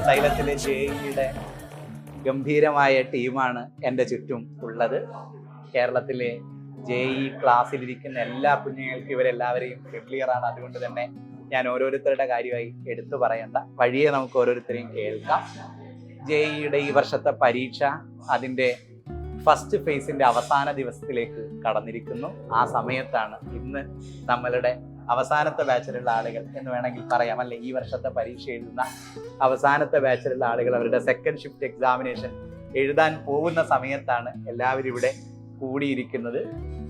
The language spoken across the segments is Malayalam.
സൈലത്തിലെ ജെഇയുടെ ഗംഭീരമായ ടീമാണ് എൻ്റെ ചുറ്റും ഉള്ളത്. കേരളത്തിലെ ജെഇ ക്ലാസ്സിലിരിക്കുന്ന എല്ലാ കുഞ്ഞുങ്ങൾക്കും ഇവരെല്ലാവരെയും ഫെമിലിയറാണ്. അതുകൊണ്ട് തന്നെ ഞാൻ ഓരോരുത്തരുടെ കാര്യമായി എടുത്തു പറയേണ്ട, വഴിയെ നമുക്ക് ഓരോരുത്തരെയും കേൾക്കാം. ജെഇയുടെ ഈ വർഷത്തെ പരീക്ഷ അതിൻ്റെ ഫസ്റ്റ് ഫേസിൻ്റെ അവസാന ദിവസത്തിലേക്ക് കടന്നിരിക്കുന്നു. ആ സമയത്താണ് ഇന്ന് നമ്മളുടെ അവസാനത്തെ ബാച്ചിലുള്ള ആളുകൾ എന്ന് വേണമെങ്കിൽ പറയാം, അല്ലെ? ഈ വർഷത്തെ പരീക്ഷ എഴുതുന്ന അവസാനത്തെ ബാച്ചിലുള്ള ആളുകൾ അവരുടെ സെക്കൻഡ് ഷിഫ്റ്റ് എക്സാമിനേഷൻ എഴുതാൻ പോകുന്ന സമയത്താണ് എല്ലാവരും ഇവിടെ കൂടിയിരിക്കുന്നത്.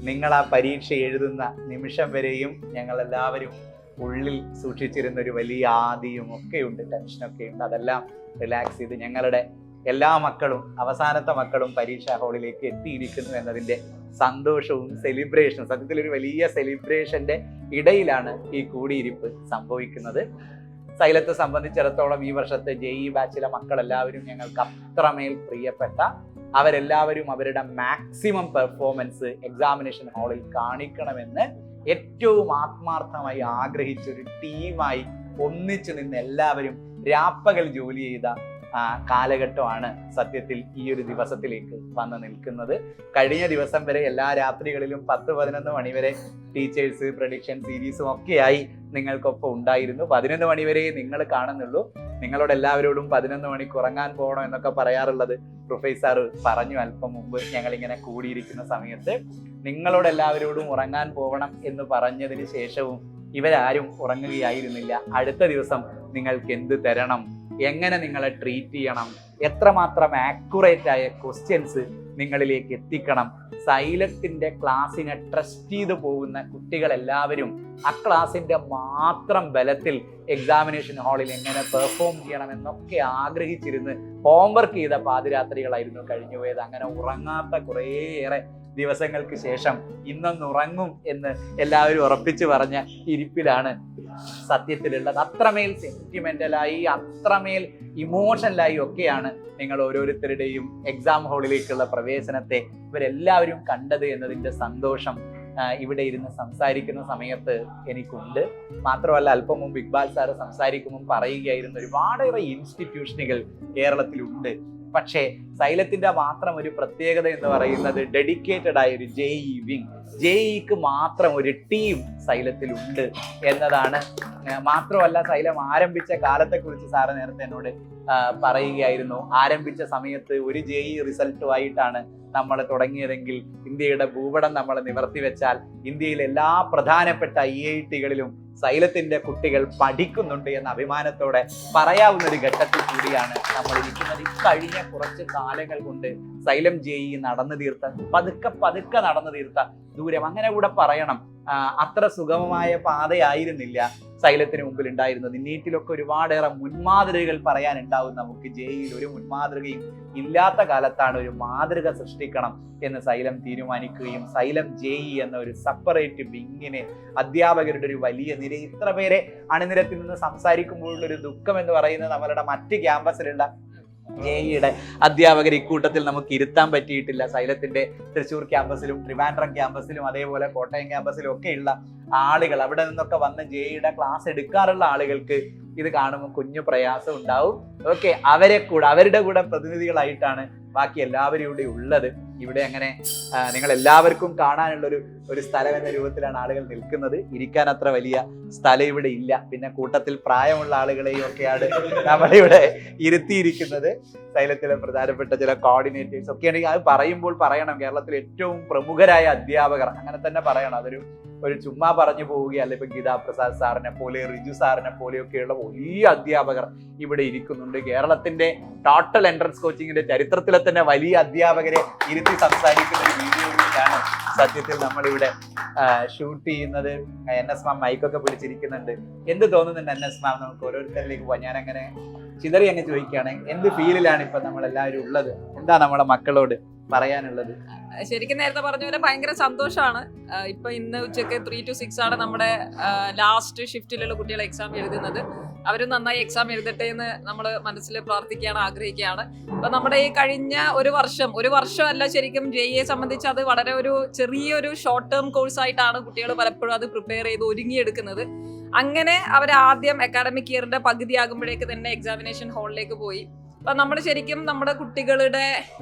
നിങ്ങൾ ആ പരീക്ഷ എഴുതുന്ന നിമിഷം വരെയും ഞങ്ങളെല്ലാവരും ഉള്ളിൽ സൂക്ഷിച്ചിരുന്ന ഒരു വലിയ ആദിയും ഒക്കെയുണ്ട്, ടെൻഷനൊക്കെ ഉണ്ട്. അതെല്ലാം റിലാക്സ് ചെയ്ത് ഞങ്ങളുടെ എല്ലാ മക്കളും, അവസാനത്തെ മക്കളും പരീക്ഷാ ഹാളിലേക്ക് എത്തിയിരിക്കുന്നു എന്നതിൻ്റെ സന്തോഷവും സെലിബ്രേഷനും, സത്യത്തിൽ ഒരു വലിയ സെലിബ്രേഷന്റെ ഇടയിലാണ് ഈ കൂടിയിരിപ്പ് സംഭവിക്കുന്നത്. സൈലത്തെ സംബന്ധിച്ചിടത്തോളം ഈ വർഷത്തെ ജെഇ ബാച്ചിലെ മക്കളെല്ലാവരും ഞങ്ങൾക്ക് അത്രമേൽ പ്രിയപ്പെട്ട, അവരെല്ലാവരും അവരുടെ മാക്സിമം പെർഫോമൻസ് എക്സാമിനേഷൻ ഹാളിൽ കാണിക്കണമെന്ന് ഏറ്റവും ആത്മാർത്ഥമായി ആഗ്രഹിച്ചൊരു ടീമായി ഒന്നിച്ചു നിന്ന് എല്ലാവരും രാപ്പകൽ ജോലി ചെയ്ത കാലഘട്ടമാണ് സത്യത്തിൽ ഈ ഒരു ദിവസത്തിലേക്ക് വന്ന് നിൽക്കുന്നത്. കഴിഞ്ഞ ദിവസം വരെ എല്ലാ രാത്രികളിലും 10-11 മണി വരെ ടീച്ചേഴ്സ് പ്രഡിക്ഷൻ സീരീസും ഒക്കെയായി നിങ്ങൾക്കൊപ്പം ഉണ്ടായിരുന്നു. 11 മണി വരെ നിങ്ങൾ കാണുന്നുള്ളൂ. നിങ്ങളോട് എല്ലാവരോടും 11 മണിക്ക് ഉറങ്ങാൻ പോകണം എന്നൊക്കെ പറയാറുള്ളത് പ്രൊഫസർ പറഞ്ഞു അല്പം മുമ്പ് ഞങ്ങളിങ്ങനെ കൂടിയിരിക്കുന്ന സമയത്ത്. നിങ്ങളോട് എല്ലാവരോടും ഉറങ്ങാൻ പോകണം എന്ന് പറഞ്ഞതിന് ശേഷവും ഇവരാരും ഉറങ്ങുകയായിരുന്നില്ല. അടുത്ത ദിവസം നിങ്ങൾക്ക് എന്ത് തരണം, എങ്ങനെ നിങ്ങളെ ട്രീറ്റ് ചെയ്യണം, എത്രമാത്രം ആക്യുറേറ്റ് ആയ ക്വസ്റ്റ്യൻസ് നിങ്ങളിലേക്ക് എത്തിക്കണം. സൈലത്തിന്റെ ക്ലാസ്സിനെ ട്രസ്റ്റ് ചെയ്ത് പോകുന്ന കുട്ടികളെല്ലാവരും ആ ക്ലാസ്സിന്റെ മാത്രം ബലത്തിൽ എക്സാമിനേഷൻ ഹാളിൽ എങ്ങനെ പെർഫോം ചെയ്യണം എന്നൊക്കെ ആഗ്രഹിച്ചിരുന്ന് ഹോംവർക്ക് ചെയ്ത പാതിരാത്രികളായിരുന്നു കഴിഞ്ഞുപോയത്. അങ്ങനെ ഉറങ്ങാത്ത കുറേയേറെ ദിവസങ്ങൾക്ക് ശേഷം ഇന്നൊന്ന് ഉറങ്ങും എന്ന് എല്ലാവരും ഉറപ്പിച്ചു പറഞ്ഞ ഇരിപ്പിലാണ് സത്യത്തിലുള്ളത്. അത്രമേൽ സെന്റിമെന്റലായി, അത്രമേൽ ഇമോഷണലായി ഒക്കെയാണ് നിങ്ങൾ ഓരോരുത്തരുടെയും എക്സാം ഹാളിലേക്കുള്ള പ്രവേശനത്തെ ഇവരെല്ലാവരും കണ്ടത് എന്നതിൻ്റെ സന്തോഷം ഇവിടെ ഇരുന്ന് സംസാരിക്കുന്ന സമയത്ത് എനിക്കുണ്ട്. മാത്രമല്ല, അല്പം മുമ്പ് ഇക്ബാൽ സാറ് സംസാരിക്കുമ്പോൾ പറയുകയായിരുന്നു, ഒരുപാടേറെ ഇൻസ്റ്റിറ്റ്യൂഷനുകൾ കേരളത്തിലുണ്ട്. പക്ഷേ സൈലത്തിന്റെ മാത്രം ഒരു പ്രത്യേകത എന്ന് പറയുന്നത് ഡെഡിക്കേറ്റഡ് ആയ ഒരു ജെഇ വിങ്, ജെഇക്ക് മാത്രം ഒരു ടീം സൈലത്തിലുണ്ട് എന്നതാണ്. മാത്രമല്ല, സൈലം ആരംഭിച്ച കാലത്തെക്കുറിച്ച് സാറ് നേരത്തെ എന്നോട് പറയുകയായിരുന്നു. ആരംഭിച്ച സമയത്ത് ഒരു ജെഇ റിസൾട്ടുമായിട്ടാണ് നമ്മൾ തുടങ്ങിയതെങ്കിൽ ഇന്ത്യയുടെ ഭൂപടം നമ്മൾ നിവർത്തി വെച്ചാൽ ഇന്ത്യയിലെ എല്ലാ പ്രധാനപ്പെട്ട IIT-കളിലും സൈലത്തിന്റെ കുട്ടികൾ പഠിക്കുന്നുണ്ട് എന്ന അഭിമാനത്തോടെ പറയാവുന്ന ഒരു ഘട്ടത്തിൽ കൂടിയാണ് നമ്മൾ ഇരിക്കുന്നത്. കഴിഞ്ഞ കുറച്ച് കാലങ്ങൾ കൊണ്ട് സൈലം ജെഇ നടന്നു തീർത്ത, പതുക്കെ നടന്നു തീർത്ത ദൂരം, അങ്ങനെ കൂടെ പറയണം, അത്ര സുഗമമായ പാതയായിരുന്നില്ല സൈലത്തിന് മുമ്പിൽ ഉണ്ടായിരുന്നത്. നീറ്റിലൊക്കെ ഒരുപാടേറെ മുൻമാതൃകകൾ പറയാനുണ്ടാവും നമുക്ക്. ജെഇയിൽ ഒരു മുൻമാതൃകയും ഇല്ലാത്ത കാലത്താണ് ഒരു മാതൃക സൃഷ്ടിക്കണം എന്ന് സൈലം തീരുമാനിക്കുകയും സൈലം ജെഇ എന്ന ഒരു സെപ്പറേറ്റ് വിങ്ങിനെ, അധ്യാപകരുടെ ഒരു വലിയ നിര, ഇത്ര പേരെ അണിനിരത്തിൽ നിന്ന് സംസാരിക്കുമ്പോഴുള്ളൊരു ദുഃഖം എന്ന് പറയുന്നത് നമ്മളുടെ മറ്റ് ക്യാമ്പസിലുള്ള ജെഇയുടെ അധ്യാപകർ ഇക്കൂട്ടത്തിൽ നമുക്ക് ഇരുത്താൻ പറ്റിയിട്ടില്ല. സൈലത്തിന്റെ തൃശ്ശൂർ ക്യാമ്പസിലും ട്രിവാൻഡ്രം ക്യാമ്പസിലും അതേപോലെ കോട്ടയം ക്യാമ്പസിലും ഒക്കെയുള്ള ആളുകൾ, അവിടെ നിന്നൊക്കെ വന്ന് ജെഇയുടെ ക്ലാസ് എടുക്കാറുള്ള ആളുകൾക്ക് ഇത് കാണുമ്പോൾ കുഞ്ഞു പ്രയാസം ഉണ്ടാവും. ഓക്കെ, അവരുടെ കൂടെ പ്രതിനിധികളായിട്ടാണ് ബാക്കി എല്ലാവരും ഇവിടെ ഉള്ളത്. ഇവിടെ അങ്ങനെ നിങ്ങൾ എല്ലാവർക്കും കാണാനുള്ള ഒരു സ്ഥലം എന്ന രൂപത്തിലാണ് ആളുകൾ നിൽക്കുന്നത്. ഇരിക്കാൻ അത്ര വലിയ സ്ഥലം ഇവിടെ ഇല്ല. പിന്നെ കൂട്ടത്തിൽ പ്രായമുള്ള ആളുകളെയും ഒക്കെയാണ് നമ്മളിവിടെ ഇരുത്തിയിരിക്കുന്നത്. സൈലത്തിലെ പ്രധാനപ്പെട്ട ചില കോർഡിനേറ്റേഴ്സ് ഒക്കെ ആണെങ്കിൽ അത് പറയുമ്പോൾ പറയണം, കേരളത്തിലെ ഏറ്റവും പ്രമുഖരായ അധ്യാപകർ, അങ്ങനെ തന്നെ പറയണം. അതൊരു ഒരു ചുമ്മാ പറഞ്ഞു പോവുകയല്ല. ഇപ്പൊ ഗീതാ പ്രസാദ് സാറിനെ പോലെ, റിജു സാറിനെ പോലെയൊക്കെയുള്ള വലിയ അധ്യാപകർ ഇവിടെ ഇരിക്കുന്നുണ്ട്. കേരളത്തിന്റെ ടോട്ടൽ എൻട്രൻസ് കോച്ചിങ്ങിന്റെ ചരിത്രത്തിലെ തന്നെ വലിയ അധ്യാപകരെ ഇരുത്തി സംസാരിക്കുന്ന ഒരു വീഡിയോ കൂടിയാണ് സത്യത്തിൽ നമ്മളിവിടെ ഷൂട്ട് ചെയ്യുന്നത്. NS മാം മൈക്കൊക്കെ പിടിച്ചിരിക്കുന്നുണ്ട്. എന്ത് തോന്നുന്നുണ്ട് NS മാം? നമുക്ക് ഓരോരുത്തരിലേക്ക് പോവാം. ഞാൻ അങ്ങനെ ചിതറി അങ്ങ് ചോദിക്കുകയാണ്, എന്ത് ഫീലിലാണ് ഇപ്പൊ നമ്മളെല്ലാവരും ഉള്ളത്? എന്താ നമ്മളെ മക്കളോട് പറയാനുള്ളത്? ശരിക്കും നേരത്തെ പറഞ്ഞ പോലെ ഭയങ്കര സന്തോഷമാണ്. ഇപ്പൊ ഇന്ന് ഉച്ചക്ക് 3 to 6 ആണ് നമ്മുടെ ലാസ്റ്റ് ഷിഫ്റ്റിലുള്ള കുട്ടികൾ എക്സാം എഴുതുന്നത്. അവർ നന്നായി എക്സാം എഴുതട്ടെ എന്ന് നമ്മൾ മനസ്സിൽ പ്രാർത്ഥിക്കുകയാണ്, ആഗ്രഹിക്കുകയാണ്. അപ്പൊ നമ്മുടെ ഈ കഴിഞ്ഞ ഒരു വർഷമല്ല, ശരിക്കും JEE സംബന്ധിച്ച് അത് വളരെ ഒരു ചെറിയൊരു ഷോർട്ട് ടേം കോഴ്സ് ആയിട്ടാണ് കുട്ടികൾ പലപ്പോഴും അത് പ്രിപ്പയർ ചെയ്ത് ഒരുങ്ങിയെടുക്കുന്നത്. അങ്ങനെ അവർ ആദ്യം അക്കാഡമിക് ഇയറിന്റെ പകുതിയാകുമ്പോഴേക്ക് തന്നെ എക്സാമിനേഷൻ ഹാളിലേക്ക് പോയി. അപ്പൊ നമ്മൾ ശരിക്കും നമ്മുടെ കുട്ടികളുടെ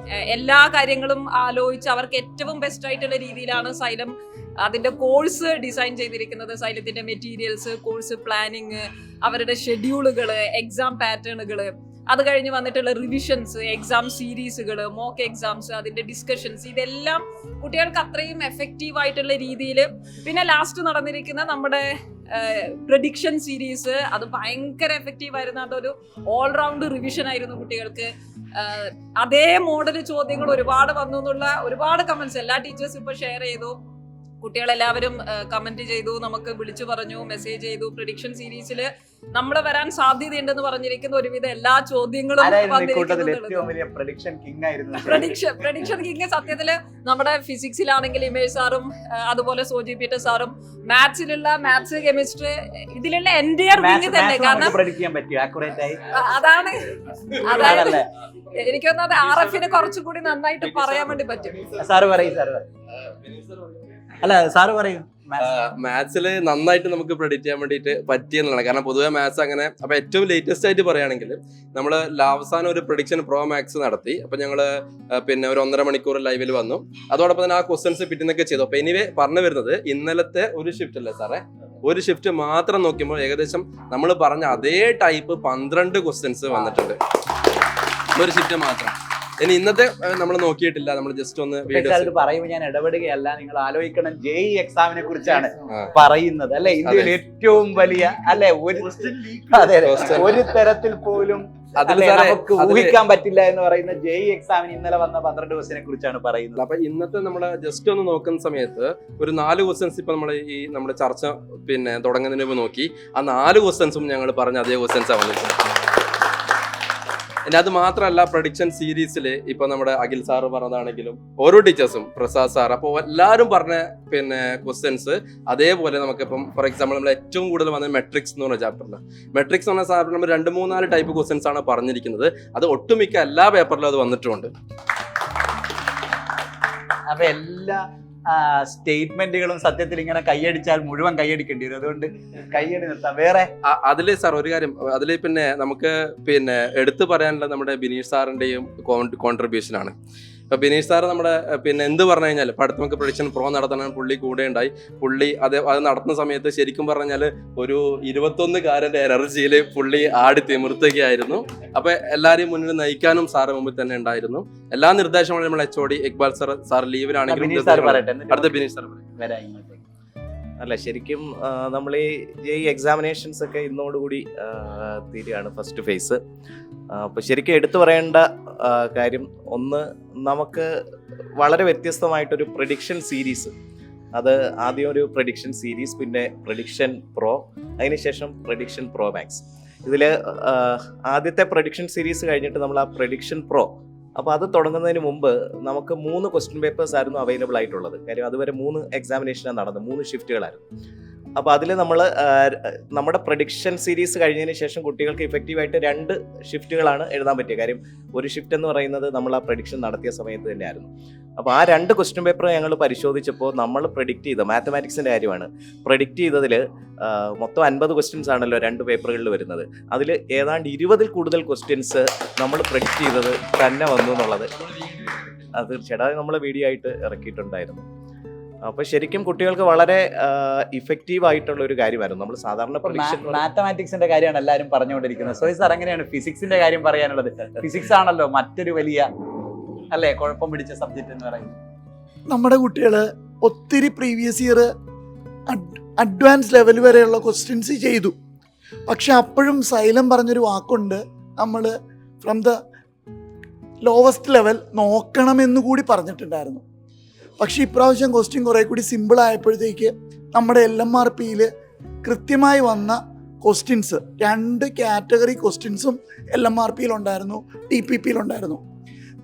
എല്ലാ കാര്യങ്ങളും ആലോചിച്ച് അവർക്ക് ഏറ്റവും ബെസ്റ്റ് ആയിട്ടുള്ള രീതിയിലാണ് സൈലം അതിന്റെ കോഴ്സ് ഡിസൈൻ ചെയ്തിരിക്കുന്നത്. സൈലത്തിന്റെ മെറ്റീരിയൽസ്, കോഴ്സ് പ്ലാനിങ്, അവരുടെ ഷെഡ്യൂളുകള്, എക്സാം പാറ്റേണുകള്, അത് കഴിഞ്ഞ് വന്നിട്ടുള്ള റിവിഷൻസ്, എക്സാം സീരീസുകൾ, മോക്ക് എക്സാംസ്, അതിന്റെ ഡിസ്കഷൻസ്, ഇതെല്ലാം കുട്ടികൾക്ക് അത്രയും എഫക്റ്റീവ് ആയിട്ടുള്ള രീതിയിൽ. പിന്നെ ലാസ്റ്റ് നടന്നിരിക്കുന്ന നമ്മുടെ പ്രഡിക്ഷൻ സീരീസ്, അത് ഭയങ്കര എഫക്റ്റീവ് ആയിരുന്നു. അതൊരു ഓൾറൗണ്ട് റിവിഷൻ ആയിരുന്നു കുട്ടികൾക്ക്. അതേ മോഡൽ ചോദ്യങ്ങൾ ഒരുപാട് വന്നു എന്നുള്ള ഒരുപാട് കമന്റ്സ് എല്ലാ ടീച്ചേഴ്സും ഇപ്പൊ ഷെയർ ചെയ്തു. കുട്ടികളെല്ലാവരും കമന്റ് ചെയ്തു, നമുക്ക് വിളിച്ചു പറഞ്ഞു, മെസ്സേജ് ചെയ്തു. പ്രഡിക്ഷൻ സീരീസിൽ നമ്മൾ വരാൻ സാധ്യതയുണ്ടെന്ന് പറഞ്ഞിരിക്കുന്ന ഒരുവിധ എല്ലാ ചോദ്യങ്ങളും പ്രഡിക്ഷൻ കിങ് സത്യത്തില് നമ്മുടെ ഫിസിക്സിലാണെങ്കിൽ ഇമേജ് സാറും അതുപോലെ സോജി പീറ്റർ സാറും, മാത്സ് കെമിസ്ട്രി ഇതിലുള്ള എൻറ്റയർ വിങ് തന്നെ. കാരണം അതാണ് എനിക്ക് തോന്നുന്നത് RF കുറച്ചുകൂടി നന്നായിട്ട് പറയാൻ വേണ്ടി പറ്റും. അല്ല സാറ് പറയും. മാത്സില് നന്നായിട്ട് നമുക്ക് പ്രെഡിക്റ്റ് ചെയ്യാൻ വേണ്ടിയിട്ട് പറ്റിയെന്നുള്ളതാണ്. കാരണം പൊതുവെ മാത്സ് അങ്ങനെ. അപ്പൊ ഏറ്റവും ലേറ്റസ്റ്റ് ആയിട്ട് പറയുകയാണെങ്കിൽ നമ്മൾ അവസാനം ഒരു പ്രഡിക്ഷൻ പ്രോ മാത്സ് നടത്തി. അപ്പൊ ഞങ്ങള് പിന്നെ ഒരു 1.5 മണിക്കൂർ ലൈവിൽ വന്നു. അതോടൊപ്പം തന്നെ ആ ക്വസ്റ്റ്യൻസ് പിറ്റുന്നൊക്കെ ചെയ്തു. അപ്പൊ എനിവേ പറഞ്ഞു വരുന്നത്, ഇന്നലത്തെ ഒരു ഷിഫ്റ്റ് അല്ലേ സാറേ, ഒരു ഷിഫ്റ്റ് മാത്രം നോക്കുമ്പോൾ ഏകദേശം നമ്മൾ പറഞ്ഞ അതേ ടൈപ്പ് 12 ക്വസ്റ്റ്യൻസ് വന്നിട്ടുണ്ട് ഒരു ഷിഫ്റ്റ് മാത്രം. ഇനി ഇന്നത്തെ നമ്മൾ നോക്കിയിട്ടില്ല, നമ്മൾ ജസ്റ്റ് ഒന്ന് പറയുമ്പോൾ ഞാൻ ഇടപെടുകയല്ല. നിങ്ങൾ ആലോചിക്കണം, JEE എക്സാമിനെ കുറിച്ചാണ് പറയുന്നത് അല്ലെ. ഇന്ത്യയിൽ ഏറ്റവും വലിയ അല്ലെ ഒരു തരത്തിൽ പോലും നമുക്ക് ഊഹിക്കാൻ പറ്റില്ല എന്ന് പറയുന്ന JEE എക്സാമിന് ഇന്നലെ വന്ന 12 ക്വസ്റ്റിനെ കുറിച്ചാണ് പറയുന്നത്. അപ്പൊ ഇന്നത്തെ നമ്മള് ജസ്റ്റ് ഒന്ന് നോക്കുന്ന സമയത്ത് ഒരു 4 ക്വസ്റ്റ്യൻസ് ഇപ്പൊ നമ്മൾ ഈ നമ്മുടെ ചർച്ച പിന്നെ തുടങ്ങുന്നതിന് മുമ്പ് നോക്കി. ആ 4 ക്വസ്റ്റ്യൻസും ഞങ്ങൾ പറഞ്ഞ അതേ ക്വസ്റ്റ്യൻസാണ് വന്നിട്ടുണ്ട്. ഇനി അത് മാത്രമല്ല, പ്രഡിക്ഷൻ സീരീസിൽ ഇപ്പൊ നമ്മുടെ അഖിൽ സാറ് പറഞ്ഞതാണെങ്കിലും ഓരോ ടീച്ചേഴ്സും, പ്രസാദ് സാർ, അപ്പോൾ എല്ലാവരും പറഞ്ഞ പിന്നെ ക്വസ്റ്റ്യൻസ് അതേപോലെ നമുക്കിപ്പം ഫോർ എക്സാമ്പിൾ നമ്മൾ ഏറ്റവും കൂടുതൽ വന്നത് മെട്രിക്സ് എന്ന് പറഞ്ഞ ചാപ്റ്ററിൽ. മെട്രിക്സ് എന്ന് പറഞ്ഞ സാറിന് നമ്മൾ 2-3-4 ടൈപ്പ് ക്വസ്റ്റ്യൻസ് ആണ് പറഞ്ഞിരിക്കുന്നത്. അത് ഒട്ടുമിക്ക എല്ലാ പേപ്പറിലും അത് വന്നിട്ടുണ്ട്. അപ്പൊ എല്ലാ സ്റ്റേറ്റ്മെന്റുകളും സത്യത്തിൽ ഇങ്ങനെ കൈയടിച്ചാൽ മുഴുവൻ കൈയടിക്കേണ്ടി വരും. അതുകൊണ്ട് കൈയടി നിർത്താം. വേറെ അതില് സാർ ഒരു കാര്യം, അതില് പിന്നെ നമുക്ക് പിന്നെ എടുത്തു പറയാനുള്ളത് നമ്മുടെ ബിനീഷ് സാറിന്റെയും കോൺട്രിബ്യൂഷൻ ആണ്. ഇപ്പൊ ബിനീഷ് സാർ നമ്മുടെ പിന്നെ എന്ത് പറഞ്ഞു കഴിഞ്ഞാൽ പഠിത്തമൊക്കെ പ്രഡിക്ഷൻ പ്രോ നടത്താൻ പുള്ളി കൂടെ ഉണ്ടായി. പുള്ളി അത് നടത്തുന്ന സമയത്ത് ശരിക്കും പറഞ്ഞാൽ ഒരു 21-കാരന്റെ എനർജിയിൽ പുള്ളി ആടി തിമിർത്തുകയായിരുന്നു. അപ്പൊ എല്ലാരെയും മുന്നിൽ നയിക്കാനും സാറ് മുമ്പിൽ തന്നെ ഉണ്ടായിരുന്നു. എല്ലാ നിർദ്ദേശങ്ങളും നമ്മൾ HOD ഇക്ബാൽ സാർ ലീവിലാണെങ്കിലും അടുത്ത ബിനീഷ് സാർ അല്ല, ശരിക്കും നമ്മൾ ഈ JEE എക്സാമിനേഷൻസ് ഒക്കെ ഇന്നോടുകൂടി തീരുകയാണ് ഫസ്റ്റ് ഫേസ്. അപ്പോൾ ശരിക്കും എടുത്തു പറയേണ്ട കാര്യം ഒന്ന്, നമുക്ക് വളരെ വ്യത്യസ്തമായിട്ടൊരു പ്രഡിക്ഷൻ സീരീസ്, അത് ആദ്യം ഒരു പ്രഡിക്ഷൻ സീരീസ്, പിന്നെ പ്രഡിക്ഷൻ പ്രോ, അതിനുശേഷം പ്രഡിക്ഷൻ പ്രോ മാക്സ്. ഇതിൽ ആദ്യത്തെ പ്രഡിക്ഷൻ സീരീസ് കഴിഞ്ഞിട്ട് നമ്മൾ ആ പ്രഡിക്ഷൻ പ്രോ, അപ്പോൾ അത് തുടങ്ങുന്നതിന് മുമ്പ് നമുക്ക് 3 ക്വസ്റ്റ്യൻ പേപ്പേഴ്സ് ആയിരുന്നു അവൈലബിൾ ആയിട്ടുള്ളത്. കാര്യം അതുവരെ 3 എക്സാമിനേഷനാണ് നടന്നത്, 3 ഷിഫ്റ്റുകളായിരുന്നു. അപ്പോൾ അതിൽ നമ്മൾ നമ്മുടെ പ്രഡിക്ഷൻ സീരീസ് കഴിഞ്ഞതിന് ശേഷം കുട്ടികൾക്ക് ഇഫക്റ്റീവായിട്ട് 2 ഷിഫ്റ്റുകളാണ് എഴുതാൻ പറ്റിയത്. കാര്യം ഒരു ഷിഫ്റ്റ് എന്ന് പറയുന്നത് നമ്മൾ ആ പ്രഡിക്ഷൻ നടത്തിയ സമയത്ത് തന്നെയായിരുന്നു. അപ്പോൾ ആ 2 ക്വസ്റ്റ്യൻ പേപ്പർ ഞങ്ങൾ പരിശോധിച്ചപ്പോൾ നമ്മൾ പ്രെഡിക്റ്റ് ചെയ്ത മാത്തമാറ്റിക്സിൻ്റെ കാര്യമാണ്. പ്രെഡിക്റ്റ് ചെയ്തതിൽ മൊത്തം 50 ക്വസ്റ്റ്യൻസ് ആണല്ലോ 2 പേപ്പറുകളിൽ വരുന്നത്. അതിൽ ഏതാണ്ട് 20-ൽ കൂടുതൽ ക്വസ്റ്റ്യൻസ് നമ്മൾ പ്രെഡിക്റ്റ് ചെയ്തത് തന്നെ വന്നു എന്നുള്ളത് അത് തീർച്ചയായിട്ടും നമ്മൾ വീഡിയോ ആയിട്ട് ഇറക്കിയിട്ടുണ്ടായിരുന്നു. അപ്പൊ ശരിക്കും കുട്ടികൾക്ക് വളരെ ഇഫക്റ്റീവ് ആയിട്ടുള്ള ഒരു കാര്യമായിരുന്നു. നമ്മൾ സാധാരണ മാത്തമാറ്റിക്സിന്റെ കാര്യമാണ് എല്ലാവരും പറഞ്ഞുകൊണ്ടിരിക്കുന്നത്. സോയി സാർ, എങ്ങനെയാണ് ഫിസിക്സിന്റെ കാര്യം പറയാനുള്ളത്? ഫിസിക്സ് ആണല്ലോ മറ്റൊരു വലിയ അല്ലേ കുഴപ്പം പിടിച്ച സബ്ജക്ട് എന്ന് പറയുന്നത്. നമ്മുടെ കുട്ടികള് ഒത്തിരി പ്രീവിയസ് ഇയർ അഡ്വാൻസ് ലെവൽ വരെയുള്ള ക്വസ്റ്റ്യൻസ് ചെയ്തു. പക്ഷെ അപ്പോഴും സൈലം പറഞ്ഞൊരു വാക്കുണ്ട്, നമ്മൾ ഫ്രം ദ ലോവസ്റ്റ് ലെവൽ നോക്കണമെന്ന് കൂടി പറഞ്ഞിട്ടുണ്ടായിരുന്നു. പക്ഷേ ഇപ്രാവശ്യം ക്വസ്റ്റ്യൻ കുറേ കൂടി സിമ്പിൾ ആയപ്പോഴത്തേക്ക് നമ്മുടെ LMRPയിൽ കൃത്യമായി വന്ന ക്വസ്റ്റ്യൻസ് 2 കാറ്റഗറി ക്വസ്റ്റ്യൻസും LMRPയിലുണ്ടായിരുന്നു, TPPയിലുണ്ടായിരുന്നു.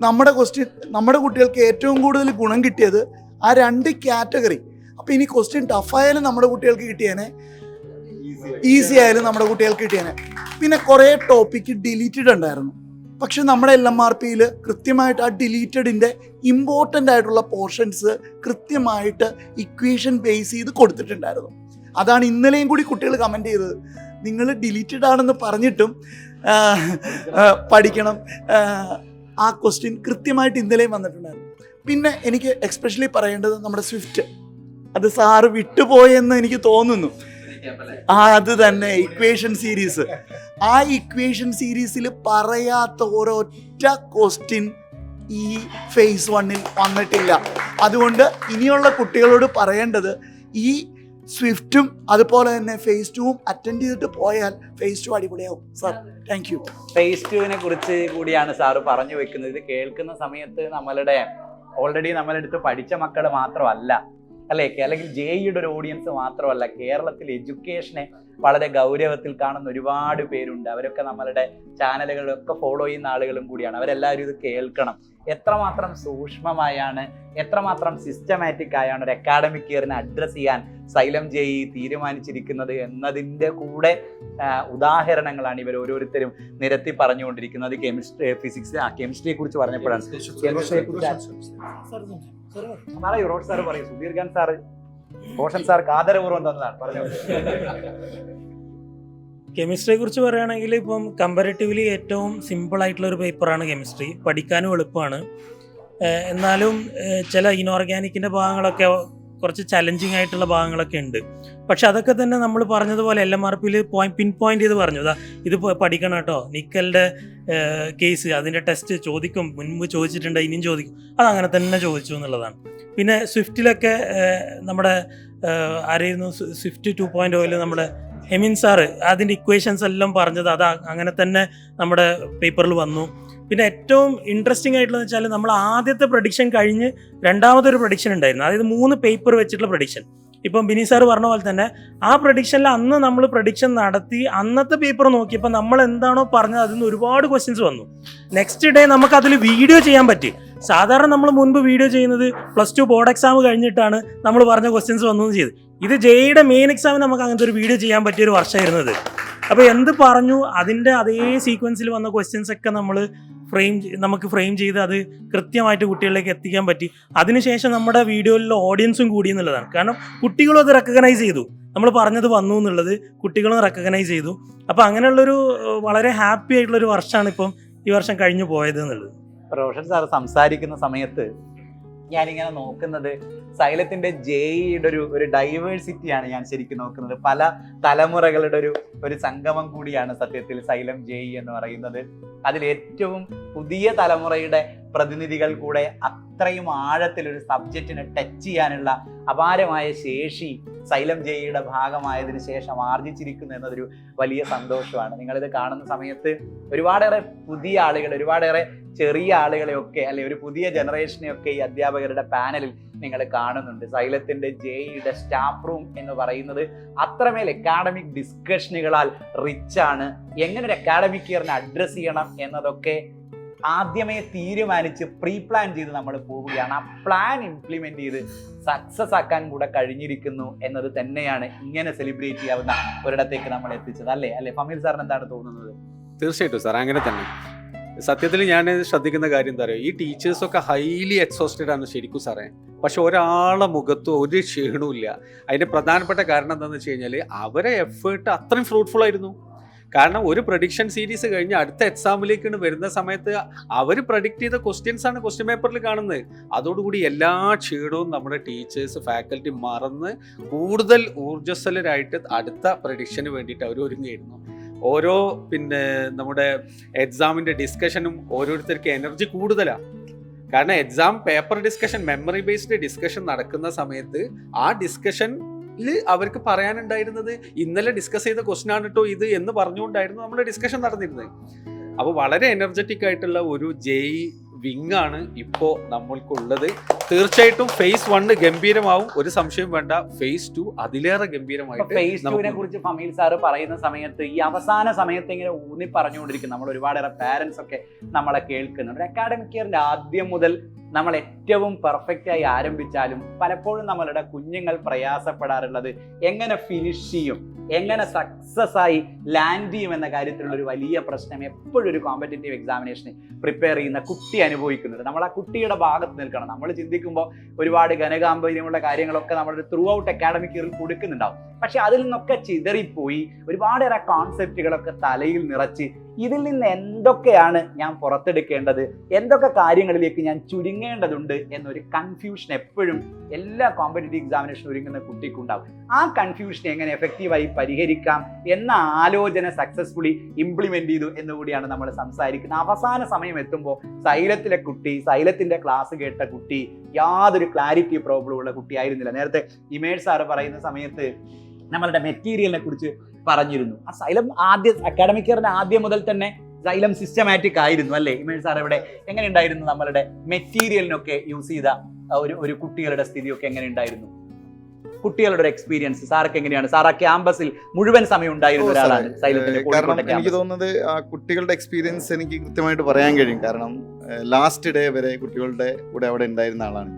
നമ്മുടെ കുട്ടികൾക്ക് ഏറ്റവും കൂടുതൽ ഗുണം കിട്ടിയത് ആ 2 കാറ്റഗറി. അപ്പോൾ ഇനി ക്വസ്റ്റ്യൻ ടഫായാലും നമ്മുടെ കുട്ടികൾക്ക് കിട്ടിയേനെ, ഈസി ആയാലും നമ്മുടെ കുട്ടികൾക്ക് കിട്ടിയേനെ. പിന്നെ കുറേ ടോപ്പിക്ക് ഡിലീറ്റഡ് ഉണ്ടായിരുന്നു. പക്ഷെ നമ്മുടെ LMRPയിൽ കൃത്യമായിട്ട് ആ ഡിലീറ്റഡിൻ്റെ ഇമ്പോർട്ടൻ്റ് ആയിട്ടുള്ള പോർഷൻസ് കൃത്യമായിട്ട് ഇക്വേഷൻ ബേസ് ചെയ്ത് കൊടുത്തിട്ടുണ്ടായിരുന്നു. അതാണ് ഇന്നലെയും കൂടി കുട്ടികൾ കമൻറ്റ് ചെയ്തത്, നിങ്ങൾ ഡിലീറ്റഡ് ആണെന്ന് പറഞ്ഞിട്ടും പഠിക്കണം. ആ ക്വസ്റ്റ്യൻ കൃത്യമായിട്ട് ഇന്നലെയും വന്നിട്ടുണ്ടായിരുന്നു. പിന്നെ എനിക്ക് എക്സ്പെഷ്യലി പറയേണ്ടത് നമ്മുടെ സ്വിഫ്റ്റ്, അത് സാറ് വിട്ടുപോയെന്ന് എനിക്ക് തോന്നുന്നു. അത് തന്നെ ഇക്വേഷൻ സീരീസ്. ആ ഇക്വേഷൻ സീരീസിൽ പറയാത്ത ഒരൊറ്റ ക്വസ്റ്റ്യൻ ഈ ഫേസ് 1-ൽ വന്നിട്ടില്ല. അതുകൊണ്ട് ഇനിയുള്ള കുട്ടികളോട് പറയേണ്ടത് ഈ സ്വിഫ്റ്റും അതുപോലെ തന്നെ ഫേസ് 2-ഉം അറ്റൻഡ് ചെയ്തിട്ട് പോയാൽ ഫേസ് 2 അടിപൊളിയാവും. Sir thank you. ഫേസ് 2-നെ കുറിച്ച് കൂടിയാണ് സാറ് പറഞ്ഞു വെക്കുന്നത്. ഇത് കേൾക്കുന്ന സമയത്ത് ഓൾറെഡി നമ്മളെടുത്ത് പഠിച്ച മക്കൾ മാത്രമല്ല, അല്ലേ, അല്ലെങ്കിൽ JEEയുടെ ഒരു ഓഡിയൻസ് മാത്രമല്ല, കേരളത്തിൽ എഡ്യൂക്കേഷനെ വളരെ ഗൗരവത്തിൽ കാണുന്ന ഒരുപാട് പേരുണ്ട്. അവരൊക്കെ നമ്മളുടെ ചാനലുകളിലൊക്കെ ഫോളോ ചെയ്യുന്ന ആളുകളും കൂടിയാണ്. അവരെല്ലാവരും ഇത് കേൾക്കണം. എത്രമാത്രം സൂക്ഷ്മമായാണ്, എത്രമാത്രം സിസ്റ്റമാറ്റിക് ആയാണ് ഒരു അക്കാഡമിക് ഇയറിനെ അഡ്രസ്സ് ചെയ്യാൻ സൈലം JEE തീരുമാനിച്ചിരിക്കുന്നത് എന്നതിൻ്റെ കൂടെ ഉദാഹരണങ്ങളാണ് ഇവർ ഓരോരുത്തരും നിരത്തി പറഞ്ഞുകൊണ്ടിരിക്കുന്നത്. കെമിസ്ട്രിയെ കുറിച്ച് പറഞ്ഞപ്പോഴാണ് പറയൂ, റോഡ് സാറ് പറയൂ, സുധീർ ഖാൻ സാറ്, റോഷൻ സാർ ആദരപൂർവ്വം തന്നതാണ് പറഞ്ഞു. കെമിസ്ട്രിയെ കുറിച്ച് പറയുകയാണെങ്കിൽ ഇപ്പം കമ്പാരിറ്റീവ്ലി ഏറ്റവും സിമ്പിൾ ആയിട്ടുള്ള ഒരു പേപ്പറാണ് കെമിസ്ട്രി. പഠിക്കാനും എളുപ്പമാണ്. എന്നാലും ചില ഇനോർഗാനിക്കിൻ്റെ ഭാഗങ്ങളൊക്കെ കുറച്ച് ചലഞ്ചിങ് ആയിട്ടുള്ള ഭാഗങ്ങളൊക്കെ ഉണ്ട്. പക്ഷെ അതൊക്കെ തന്നെ നമ്മൾ പറഞ്ഞതുപോലെ LMRPയിൽ പിൻ പോയിന്റ് ചെയ്ത് പറഞ്ഞു, ഇത് പഠിക്കണം കേട്ടോ, നിക്കലിൻ്റെ കേസ് അതിൻ്റെ ടെസ്റ്റ് ചോദിക്കും, മുൻപ് ചോദിച്ചിട്ടുണ്ട്, ഇനിയും ചോദിക്കും, അതങ്ങനെ തന്നെ ചോദിച്ചു എന്നുള്ളതാണ്. പിന്നെ സ്വിഫ്റ്റിലൊക്കെ നമ്മുടെ ആരായിരുന്നു, സ്വിഫ്റ്റ് 2.0 നമ്മുടെ ഹെമിൻ സാറ് അതിൻ്റെ ഇക്വേഷൻസ് എല്ലാം പറഞ്ഞത് അത് അങ്ങനെ തന്നെ നമ്മുടെ പേപ്പറിൽ വന്നു. പിന്നെ ഏറ്റവും ഇൻട്രസ്റ്റിംഗ് ആയിട്ടുള്ളതെന്ന് വെച്ചാൽ നമ്മൾ ആദ്യത്തെ പ്രഡിക്ഷൻ കഴിഞ്ഞ് രണ്ടാമതൊരു പ്രഡിക്ഷൻ ഉണ്ടായിരുന്നു, അതായത് 3 പേപ്പർ വെച്ചിട്ടുള്ള പ്രഡിക്ഷൻ. ഇപ്പം ബിനി സാർ പറഞ്ഞ പോലെ തന്നെ ആ പ്രഡിക്ഷനിൽ അന്ന് നമ്മൾ പ്രഡിക്ഷൻ നടത്തി അന്നത്തെ പേപ്പർ നോക്കിയപ്പോൾ നമ്മൾ എന്താണോ പറഞ്ഞത് അതിൽ നിന്ന് ഒരുപാട് ക്വസ്റ്റ്യൻസ് വന്നു. നെക്സ്റ്റ് ഡേ നമുക്ക് അതിൽ വീഡിയോ ചെയ്യാൻ പറ്റി. സാധാരണ നമ്മൾ മുൻപ് വീഡിയോ ചെയ്യുന്നത് +2 ബോർഡ് എക്സാം കഴിഞ്ഞിട്ടാണ് നമ്മൾ പറഞ്ഞ ക്വസ്റ്റ്യൻസ് വന്നതെന്ന് ചെയ്ത്. ഇത് JEEയുടെ മെയിൻ എക്സാമിന് നമുക്ക് അങ്ങനത്തെ ഒരു വീഡിയോ ചെയ്യാൻ പറ്റിയൊരു വർഷമായിരുന്നത്. അപ്പോൾ എന്ത് പറഞ്ഞു അതിൻ്റെ അതേ സീക്വൻസിൽ വന്ന ക്വസ്റ്റ്യൻസ് ഒക്കെ നമുക്ക് ഫ്രെയിം ചെയ്ത് അത് കൃത്യമായിട്ട് കുട്ടികളിലേക്ക് എത്തിക്കാൻ പറ്റി. അതിനുശേഷം നമ്മുടെ വീഡിയോയിലുള്ള ഓഡിയൻസും കൂടി എന്നുള്ളതാണ്. കാരണം കുട്ടികളും അത് റെക്കഗ്നൈസ് ചെയ്തു, നമ്മൾ പറഞ്ഞത് വന്നു എന്നുള്ളത് കുട്ടികളും റെക്കഗ്നൈസ് ചെയ്തു. അപ്പോൾ അങ്ങനെയുള്ളൊരു വളരെ ഹാപ്പി ആയിട്ടുള്ളൊരു വർഷമാണ് ഇപ്പം ഈ വർഷം കഴിഞ്ഞു പോയത് എന്നുള്ളത്. റോഷൻ സാർ സംസാരിക്കുന്ന സമയത്ത് ഞാനിങ്ങനെ നോക്കുന്നത് സൈലത്തിന്റെ JEEയുടെ ഒരു ഡൈവേഴ്സിറ്റിയാണ് ഞാൻ ശരിക്കും നോക്കുന്നത്. പല തലമുറകളുടെ ഒരു സംഗമം കൂടിയാണ് സത്യത്തിൽ സൈലം JEE എന്ന് പറയുന്നത്. അതിൽ ഏറ്റവും പുതിയ തലമുറയുടെ പ്രതിനിധികൾ കൂടെ അത്രയും ആഴത്തിലൊരു സബ്ജക്റ്റിനെ ടച്ച് ചെയ്യാനുള്ള അപാരമായ ശേഷി സൈലം JEEയുടെ ഭാഗമായതിനു ശേഷം ആർജിച്ചിരിക്കുന്നു എന്നതൊരു വലിയ സന്തോഷമാണ്. നിങ്ങളിത് കാണുന്ന സമയത്ത് ഒരുപാടേറെ പുതിയ ആളുകൾ, ഒരുപാടേറെ ചെറിയ ആളുകളെയൊക്കെ അല്ലെ ഒരു പുതിയ ജനറേഷനെയൊക്കെ ഈ അധ്യാപകരുടെ പാനലിൽ നിങ്ങൾ കാണുന്നുണ്ട്. സൈലത്തിന്റെ JEEയുടെ സ്റ്റാഫ് റൂം എന്ന് പറയുന്നത് അത്രമേൽ അക്കാഡമിക് ഡിസ്കഷനുകളാൽ റിച്ച് ആണ്. എങ്ങനെ ഒരു അക്കാഡമിക് ഇയറിനെ അഡ്രസ്സ് ചെയ്യണം എന്നതൊക്കെ ആദ്യമേ തീരുമാനിച്ച് പ്ലാൻ ചെയ്ത് നമ്മൾ പോവുകയാണ്. ആ പ്ലാൻ ഇംപ്ലിമെന്റ് ചെയ്ത് സക്സസ് ആക്കാൻ കൂടെ കഴിഞ്ഞിരിക്കുന്നു എന്നത് തന്നെയാണ് ഇങ്ങനെ സെലിബ്രേറ്റ് ചെയ്യാവുന്ന ഒരിടത്തേക്ക് നമ്മൾ എത്തിച്ചത്. അല്ലേ ഫമീൽ സാറിന് എന്താണ് തോന്നുന്നത്? തീർച്ചയായിട്ടും സാർ, അങ്ങനെ തന്നെ. സത്യത്തിൽ ഞാൻ ശ്രദ്ധിക്കുന്ന കാര്യം എന്താ പറയുക, ഈ ടീച്ചേഴ്സൊക്കെ ഹൈലി എക്സോസ്റ്റഡ് ആണ് ശരിക്കും സാറേ. പക്ഷെ ഒരാളെ മുഖത്തും ഒരു ക്ഷീണവും ഇല്ല. അതിൻ്റെ പ്രധാനപ്പെട്ട കാരണം എന്താണെന്ന് വെച്ച് കഴിഞ്ഞാൽ അവരെ എഫേർട്ട് അത്രയും ഫ്രൂട്ട്ഫുൾ ആയിരുന്നു. കാരണം ഒരു പ്രഡിക്ഷൻ സീരീസ് കഴിഞ്ഞ് അടുത്ത എക്സാമിലേക്കാണ് വരുന്ന സമയത്ത് അവർ പ്രഡിക്റ്റ് ചെയ്ത ക്വസ്റ്റ്യൻസ് ആണ് ക്വസ്റ്റ്യൻ പേപ്പറിൽ കാണുന്നത്. അതോടുകൂടി എല്ലാ ക്ഷീണവും നമ്മുടെ ടീച്ചേഴ്സ് ഫാക്കൽറ്റി മറന്ന് കൂടുതൽ ഊർജ്ജസ്വലരായിട്ട് അടുത്ത പ്രഡിക്ഷന് വേണ്ടിയിട്ട് അവർ ഒരുങ്ങിയിരുന്നു. ഓരോ നമ്മുടെ എക്സാമിൻ്റെ ഡിസ്കഷനും ഓരോരുത്തർക്ക് എനർജി കൂടുതലാണ്. കാരണം exam paper discussion, memory based discussion നടക്കുന്ന സമയത്ത് ആ ഡിസ്കഷൻ അവർക്ക് പറയാനുണ്ടായിരുന്നത് ഇന്നലെ ഡിസ്കസ് ചെയ്ത ക്വസ്റ്റ്യൻ ആണ് കേട്ടോ ഇത് എന്ന് പറഞ്ഞുകൊണ്ടായിരുന്നു നമ്മുടെ ഡിസ്കഷൻ നടന്നിരുന്നത്. അപ്പോൾ വളരെ എനർജറ്റിക് ആയിട്ടുള്ള ഒരു ജെഇ വിങ് ആണ് ഇപ്പോൾ നമ്മൾക്കുള്ളത്. തീർച്ചയായിട്ടും ഫേസ് 1 ഗംഭീരമാവും, ഒരു സംശയം വേണ്ട. ഫേസ് 2 അതിലേറെ ഗംഭീരമായിട്ട്. ഫേസ് 2 കുറിച്ച് ഫമീൽ സാറ് പറയുന്ന സമയത്ത് ഈ അവസാന സമയത്ത് ഇങ്ങനെ ഊന്നി പറഞ്ഞുകൊണ്ടിരിക്കും. നമ്മൾ ഒരുപാടേറെ പാരന്റ്സ് ഒക്കെ നമ്മളെ കേൾക്കുന്നുണ്ട്. ഒരു അക്കാഡമിക് ഇയറിന്റെ ആദ്യം മുതൽ നമ്മൾ ഏറ്റവും പെർഫെക്റ്റ് ആയി ആരംഭിച്ചാലും പലപ്പോഴും നമ്മളുടെ കുഞ്ഞുങ്ങൾ പ്രയാസപ്പെടാറുള്ളത് എങ്ങനെ ഫിനിഷ് ചെയ്യും, എങ്ങനെ സക്സസ് ആയി ലാൻഡ് ചെയ്യും എന്ന കാര്യത്തിലുള്ള ഒരു വലിയ പ്രശ്നം എപ്പോഴും ഒരു കോമ്പറ്റേറ്റീവ് എക്സാമിനേഷന് പ്രിപ്പയർ ചെയ്യുന്ന കുട്ടി അനുഭവിക്കുന്നുണ്ട്. നമ്മൾ ആ കുട്ടിയുടെ ഭാഗത്ത് നിൽക്കണം. നമ്മൾ ചിന്തിക്കുമ്പോൾ ഒരുപാട് ഘനഗാംഭീര്യമുള്ള കാര്യങ്ങളൊക്കെ നമ്മുടെ ത്രൂ ഔട്ട് അക്കാഡമിക് ഇയറിൽ കൊടുക്കുന്നുണ്ടാവും. പക്ഷെ അതിൽ നിന്നൊക്കെ ചിതറിപ്പോയി ഒരുപാടേറെ കോൺസെപ്റ്റുകളൊക്കെ തലയിൽ നിറച്ച് ഇതിൽ നിന്ന് എന്തൊക്കെയാണ് ഞാൻ പുറത്തെടുക്കേണ്ടത്, എന്തൊക്കെ കാര്യങ്ങളിലേക്ക് ഞാൻ ചുരുങ്ങേണ്ടതുണ്ട് എന്നൊരു കൺഫ്യൂഷൻ എപ്പോഴും എല്ലാ കോമ്പറ്റേറ്റീവ് എക്സാമിനേഷൻ ഒരുങ്ങുന്ന കുട്ടിക്കുണ്ടാവും. ആ കൺഫ്യൂഷൻ എങ്ങനെ എഫക്റ്റീവായി പരിഹരിക്കാം എന്ന ആലോചന സക്സസ്ഫുള്ളി ഇംപ്ലിമെന്റ് ചെയ്തു എന്നുകൂടിയാണ് നമ്മൾ സംസാരിക്കുന്നത്. അവസാന സമയം എത്തുമ്പോൾ സൈലത്തിലെ കുട്ടി, സൈലത്തിന്റെ ക്ലാസ് കേട്ട കുട്ടി യാതൊരു ക്ലാരിറ്റി പ്രോബ്ലം ഉള്ള കുട്ടിയായിരുന്നില്ല. നേരത്തെ ഇമേജ് സാറ് പറയുന്ന സമയത്ത് നമ്മളുടെ മെറ്റീരിയലിനെ കുറിച്ച് പറഞ്ഞിരുന്നു. ആ സൈലം അക്കാഡമിക് ഇയറിന്റെ ആദ്യം മുതൽ തന്നെ സൈലം സിസ്റ്റമാറ്റിക് ആയിരുന്നു അല്ലേ ഇമേജ് സാർ? ഇവിടെ എങ്ങനെ ഉണ്ടായിരുന്നു നമ്മളുടെ മെറ്റീരിയലിനൊക്കെ യൂസ് ചെയ്ത ഒരു കുട്ടികളുടെ സ്ഥിതിയൊക്കെ എങ്ങനെ ഉണ്ടായിരുന്നു? കുട്ടികളുടെ ഒരു എക്സ്പീരിയൻസ് സാർക്ക് എങ്ങനെയാണ്? സാർ ആ ക്യാമ്പസിൽ മുഴുവൻ സമയം ഉണ്ടായിരുന്ന ഒരാളാണ് സൈലത്തിന്റെ. കാരണം എനിക്ക് തോന്നുന്നത് ആ കുട്ടികളുടെ എക്സ്പീരിയൻസ് എനിക്ക് കൃത്യമായിട്ട് പറയാൻ കഴിയും. കാരണം ലാസ്റ്റ് ഡേ വരെ കുട്ടികളുടെ കൂടെ അവിടെ ഉണ്ടായിരുന്ന ആളാണ്.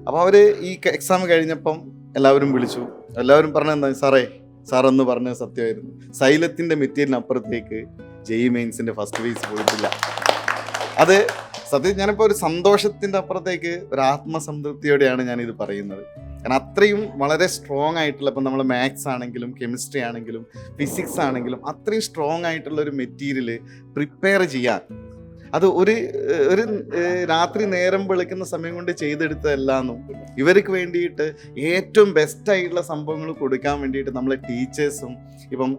അപ്പോൾ അവര് ഈ എക്സാം കഴിഞ്ഞപ്പം എല്ലാവരും വിളിച്ചു. എല്ലാവരും പറഞ്ഞെന്താ, സാറൊന്ന് പറഞ്ഞത് സത്യമായിരുന്നു. സൈലത്തിന്റെ മെറ്റീരിയലിനപ്പുറത്തേക്ക് ജെഇ മെയിൻസിന്റെ ഫസ്റ്റ് ഫേസ് പോയിട്ടില്ല. അത് സത്യം ഞാനിപ്പോൾ ഒരു സന്തോഷത്തിന്റെ അപ്പുറത്തേക്ക് ഒരു ആത്മസംതൃപ്തിയോടെയാണ് ഞാനിത് പറയുന്നത്. കാരണം അത്രയും വളരെ സ്ട്രോങ് ആയിട്ടുള്ള, ഇപ്പം നമ്മൾ മാത്സ് ആണെങ്കിലും കെമിസ്ട്രി ആണെങ്കിലും ഫിസിക്സ് ആണെങ്കിലും അത്രയും സ്ട്രോങ് ആയിട്ടുള്ള ഒരു മെറ്റീരിയൽ പ്രിപ്പയർ ചെയ്യാൻ, അത് ഒരു രാത്രി നേരം വെളുക്കുന്ന സമയം കൊണ്ട് ചെയ്തെടുത്തതല്ലാന്നും ഇവർക്ക് വേണ്ടിയിട്ട് ഏറ്റവും ബെസ്റ്റായിട്ടുള്ള സംഭവങ്ങൾ കൊടുക്കാൻ വേണ്ടിയിട്ട് നമ്മളെ ടീച്ചേഴ്സും ഇപ്പം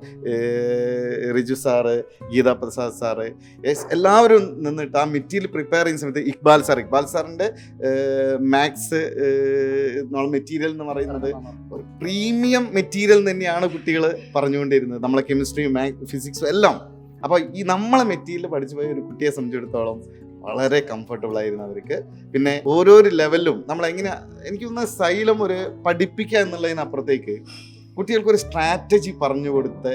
റിജു സാറ്, ഗീതാ പ്രസാദ് സാറ്, എല്ലാവരും നിന്നിട്ട് ആ മെറ്റീരിയൽ പ്രിപ്പയർ ചെയ്യുന്ന സമയത്ത് ഇക്ബാൽ സാറിൻ്റെ മാത്സ് മെറ്റീരിയൽ എന്ന് പറയുന്നത് ഒരു പ്രീമിയം മെറ്റീരിയൽ തന്നെയാണ് കുട്ടികൾ പറഞ്ഞുകൊണ്ടിരുന്നത്. നമ്മളെ കെമിസ്ട്രിയും ഫിസിക്സും എല്ലാം. അപ്പോൾ ഈ നമ്മളെ മെറ്റീരിയൽ പഠിച്ചു പോയ ഒരു കുട്ടിയെ സംബന്ധിച്ചിടത്തോളം വളരെ കംഫർട്ടബിൾ ആയിരുന്നു അവർക്ക്. പിന്നെ ഓരോരോ ലെവലിലും നമ്മളെങ്ങനെ, എനിക്ക് തോന്നുന്നത് സൈലം ഒരു പഠിപ്പിക്കുക എന്നുള്ളതിനപ്പുറത്തേക്ക് കുട്ടികൾക്കൊരു സ്ട്രാറ്റജി പറഞ്ഞു കൊടുത്ത